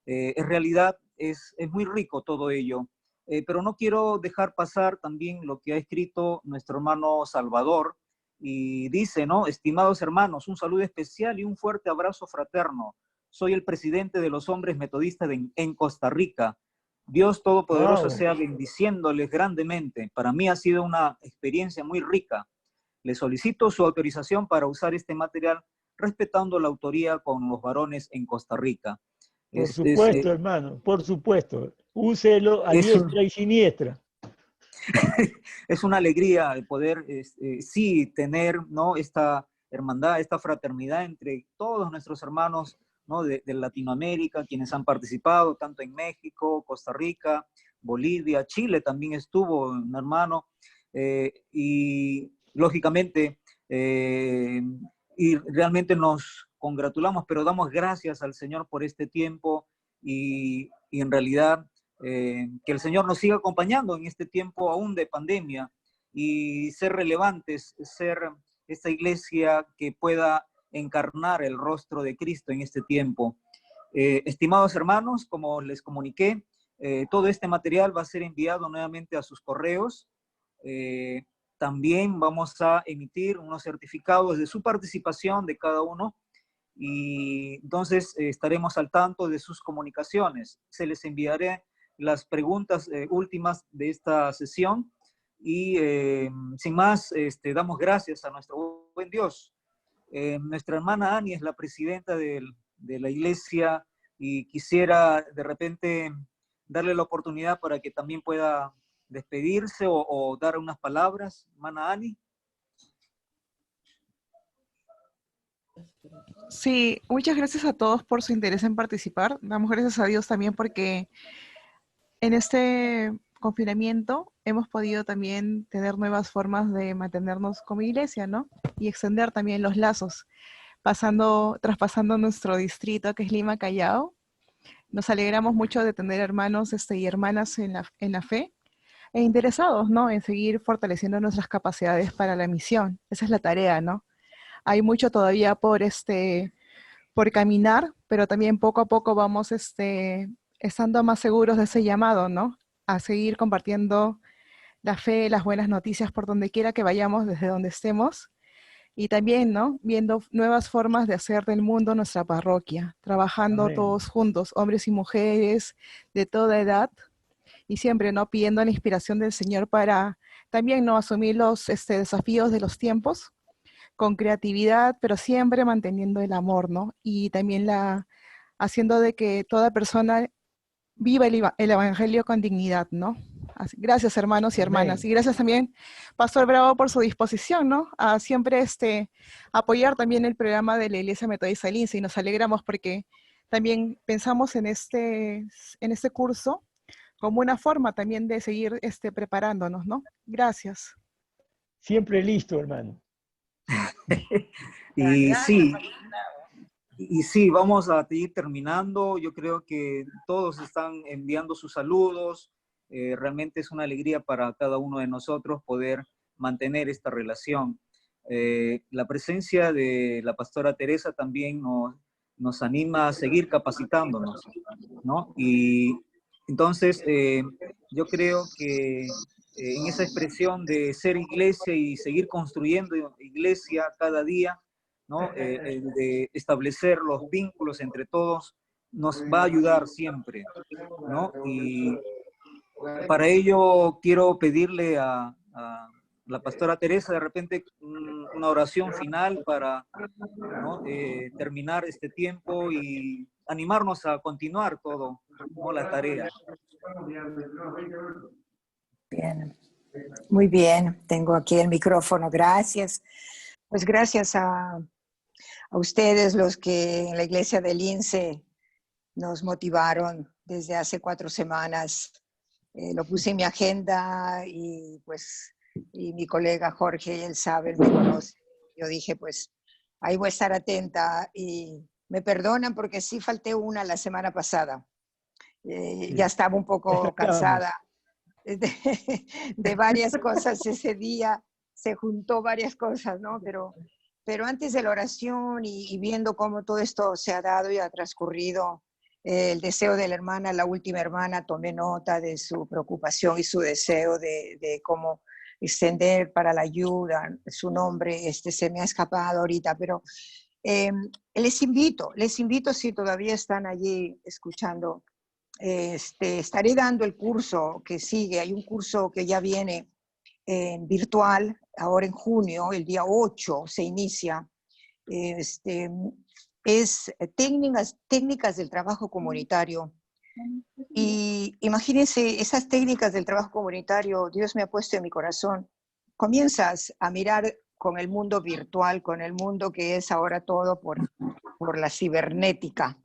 en realidad es muy rico todo ello. Pero no quiero dejar pasar también lo que ha escrito nuestro hermano Salvador, y dice, ¿no? Estimados hermanos, un saludo especial y un fuerte abrazo fraterno. Soy el presidente de los hombres metodistas en Costa Rica. Dios Todopoderoso sea bendiciéndoles grandemente. Para mí ha sido una experiencia muy rica. Le solicito su autorización para usar este material respetando la autoría con los varones en Costa Rica. Por supuesto, hermano, por supuesto. Úselo a diestra y siniestra. Es una alegría el poder, sí, tener, ¿no?, esta hermandad, esta fraternidad entre todos nuestros hermanos, ¿no?, de Latinoamérica, quienes han participado tanto en México, Costa Rica, Bolivia, Chile también estuvo un hermano, y lógicamente, y realmente nos congratulamos, pero damos gracias al Señor por este tiempo y en realidad que el Señor nos siga acompañando en este tiempo aún de pandemia y ser relevantes, ser esta iglesia que pueda encarnar el rostro de Cristo en este tiempo. Estimados hermanos, como les comuniqué, todo este material va a ser enviado nuevamente a sus correos. También vamos a emitir unos certificados de su participación de cada uno y entonces estaremos al tanto de sus comunicaciones. Se les enviaré las preguntas últimas de esta sesión y sin más, damos gracias a nuestro buen Dios. Nuestra hermana Ani es la presidenta de la iglesia y quisiera de repente darle la oportunidad para que también pueda despedirse o dar unas palabras, hermana Ani. Sí, muchas gracias a todos por su interés en participar. Damos gracias a Dios también porque en este confinamiento hemos podido también tener nuevas formas de mantenernos como iglesia, ¿no? Y extender también los lazos, traspasando nuestro distrito que es Lima, Callao. Nos alegramos mucho de tener hermanos y hermanas en la fe e interesados, ¿no?, en seguir fortaleciendo nuestras capacidades para la misión. Esa es la tarea, ¿no? Hay mucho todavía por caminar, pero también poco a poco vamos estando más seguros de ese llamado, ¿no? A seguir compartiendo la fe, las buenas noticias por donde quiera que vayamos, desde donde estemos. Y también, ¿no?, viendo nuevas formas de hacer del mundo nuestra parroquia, trabajando todos juntos, hombres y mujeres de toda edad, y siempre, ¿no?, pidiendo la inspiración del Señor para también, ¿no?, asumir los desafíos de los tiempos con creatividad, pero siempre manteniendo el amor, ¿no? Y también haciendo de que toda persona viva el evangelio con dignidad, ¿no? Así, gracias, hermanos y hermanas. Y gracias también, Pastor Bravo, por su disposición, ¿no? A siempre apoyar también el programa de la Iglesia Metodista del INSE, y nos alegramos porque también pensamos en este curso como una forma también de seguir preparándonos, ¿no? Gracias. Siempre listo, hermano. Y sí, vamos a ir terminando. Yo creo que todos están enviando sus saludos. Realmente es una alegría para cada uno de nosotros poder mantener esta relación. La presencia de la pastora Teresa también nos anima a seguir capacitándonos, ¿no? Y entonces yo creo que en esa expresión de ser iglesia y seguir construyendo iglesia cada día, ¿no?, de establecer los vínculos entre todos, nos va a ayudar siempre, ¿no? Y para ello quiero pedirle a la pastora Teresa, de repente una oración final para, ¿no? Terminar este tiempo y animarnos a continuar todo, ¿no? La tarea. Bien, muy bien. Tengo aquí el micrófono. Gracias. Pues gracias a ustedes, los que en la iglesia del INSE nos motivaron desde hace 4 semanas. Lo puse en mi agenda y pues y mi colega Jorge, él sabe, me conoce. Yo dije, pues ahí voy a estar atenta y me perdonan porque sí falté una la semana pasada. Ya estaba un poco cansada de varias cosas ese día, se juntó varias cosas, ¿no? Pero antes de la oración y viendo cómo todo esto se ha dado y ha transcurrido, el deseo de la hermana, la última hermana, tomé nota de su preocupación y su deseo de cómo extender para la ayuda. Su nombre se me ha escapado ahorita, pero les invito si todavía están allí escuchando. Estaré dando el curso que sigue. Hay un curso que ya viene virtual, ahora en junio, el día 8 se inicia. Es técnicas del trabajo comunitario. Y imagínense, esas técnicas del trabajo comunitario, Dios me ha puesto en mi corazón. Comienzas a mirar con el mundo virtual, con el mundo que es ahora todo por la cibernética.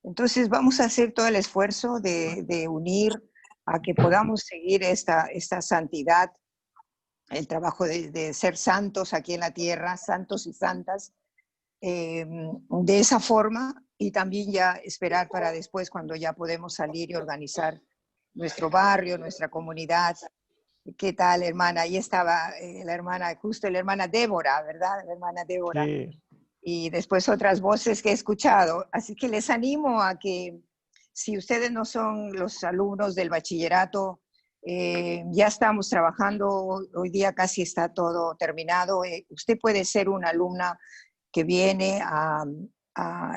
Entonces vamos a hacer todo el esfuerzo de unir a que podamos seguir esta santidad, el trabajo de ser santos aquí en la tierra, santos y santas, de esa forma, y también ya esperar para después cuando ya podemos salir y organizar nuestro barrio, nuestra comunidad. ¿Qué tal, hermana? Ahí estaba la hermana, justo la hermana Débora, ¿verdad? La hermana Débora. Sí. Y después otras voces que he escuchado. Así que les animo a que si ustedes no son los alumnos del bachillerato, ya estamos trabajando, hoy día casi está todo terminado. Usted puede ser una alumna que viene a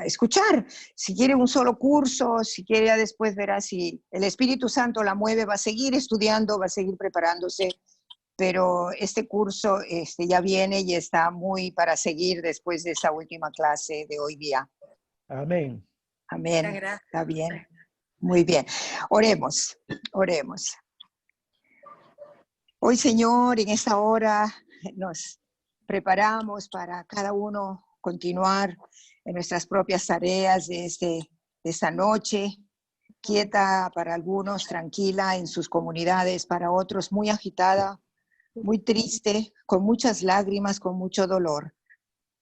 escuchar. Si quiere un solo curso, si quiere ya después verá si el Espíritu Santo la mueve, va a seguir estudiando, va a seguir preparándose, pero este curso ya viene y está muy para seguir después de esta última clase de hoy día. Amén. Amén. Está bien. Muy bien. Oremos, oremos. Hoy, Señor, en esta hora nos preparamos para cada uno continuar en nuestras propias tareas de esta noche, quieta para algunos, tranquila en sus comunidades, para otros muy agitada, muy triste, con muchas lágrimas, con mucho dolor.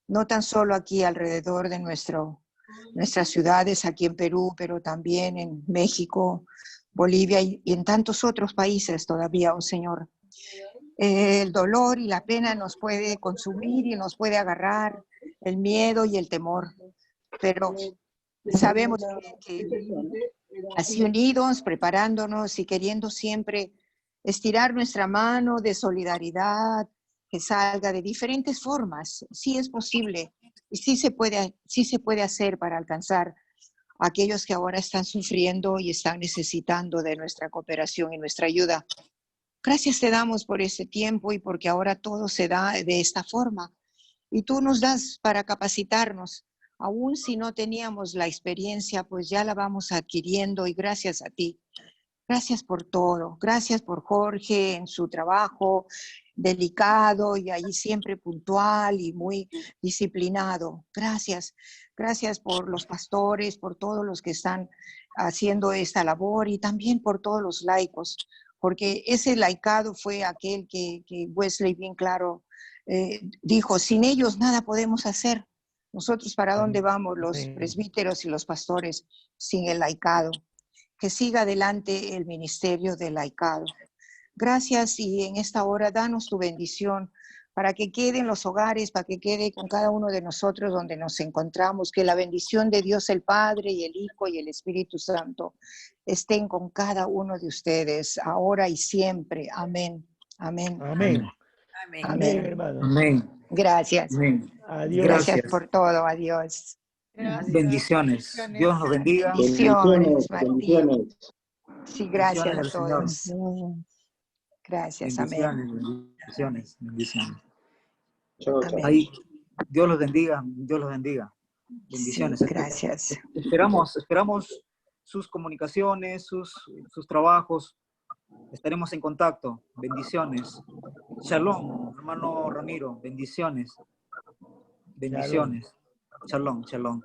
No tan solo aquí alrededor de nuestras ciudades, aquí en Perú, pero también en México, Bolivia y en tantos otros países todavía, oh Señor. El dolor y la pena nos puede consumir y nos puede agarrar, el miedo y el temor, pero sabemos que así unidos, preparándonos y queriendo siempre estirar nuestra mano de solidaridad que salga de diferentes formas, sí es posible y sí se puede hacer para alcanzar a aquellos que ahora están sufriendo y están necesitando de nuestra cooperación y nuestra ayuda. Gracias te damos por ese tiempo y porque ahora todo se da de esta forma. Y tú nos das para capacitarnos. Aún si no teníamos la experiencia, pues ya la vamos adquiriendo y gracias a ti. Gracias por todo. Gracias por Jorge en su trabajo delicado y ahí siempre puntual y muy disciplinado. Gracias. Gracias por los pastores, por todos los que están haciendo esta labor y también por todos los laicos. Porque ese laicado fue aquel que Wesley bien claro dijo, sin ellos nada podemos hacer. Nosotros, ¿para dónde vamos los presbíteros y los pastores sin el laicado? Que siga adelante el ministerio del laicado. Gracias y en esta hora danos tu bendición para que quede en los hogares, para que quede con cada uno de nosotros donde nos encontramos, que la bendición de Dios el Padre y el Hijo y el Espíritu Santo estén con cada uno de ustedes, ahora y siempre. Amén. Amén. Amén. Amén. Amén, hermano. Amén. Gracias. Amén. Adiós. Gracias por todo. Adiós. Gracias. Bendiciones. Dios nos bendiga. Bendiciones, Martín. Bendiciones. Sí, gracias Bendiciones a del Señor. todos. Gracias, bendiciones, amén. bendiciones, bendiciones. Amén. Ahí, Dios los bendiga, Dios los bendiga. Bendiciones. Sí, gracias. Esperamos sus comunicaciones, sus trabajos. Estaremos en contacto. Bendiciones. Shalom, hermano Ramiro. Bendiciones. Bendiciones. Shalom, shalom.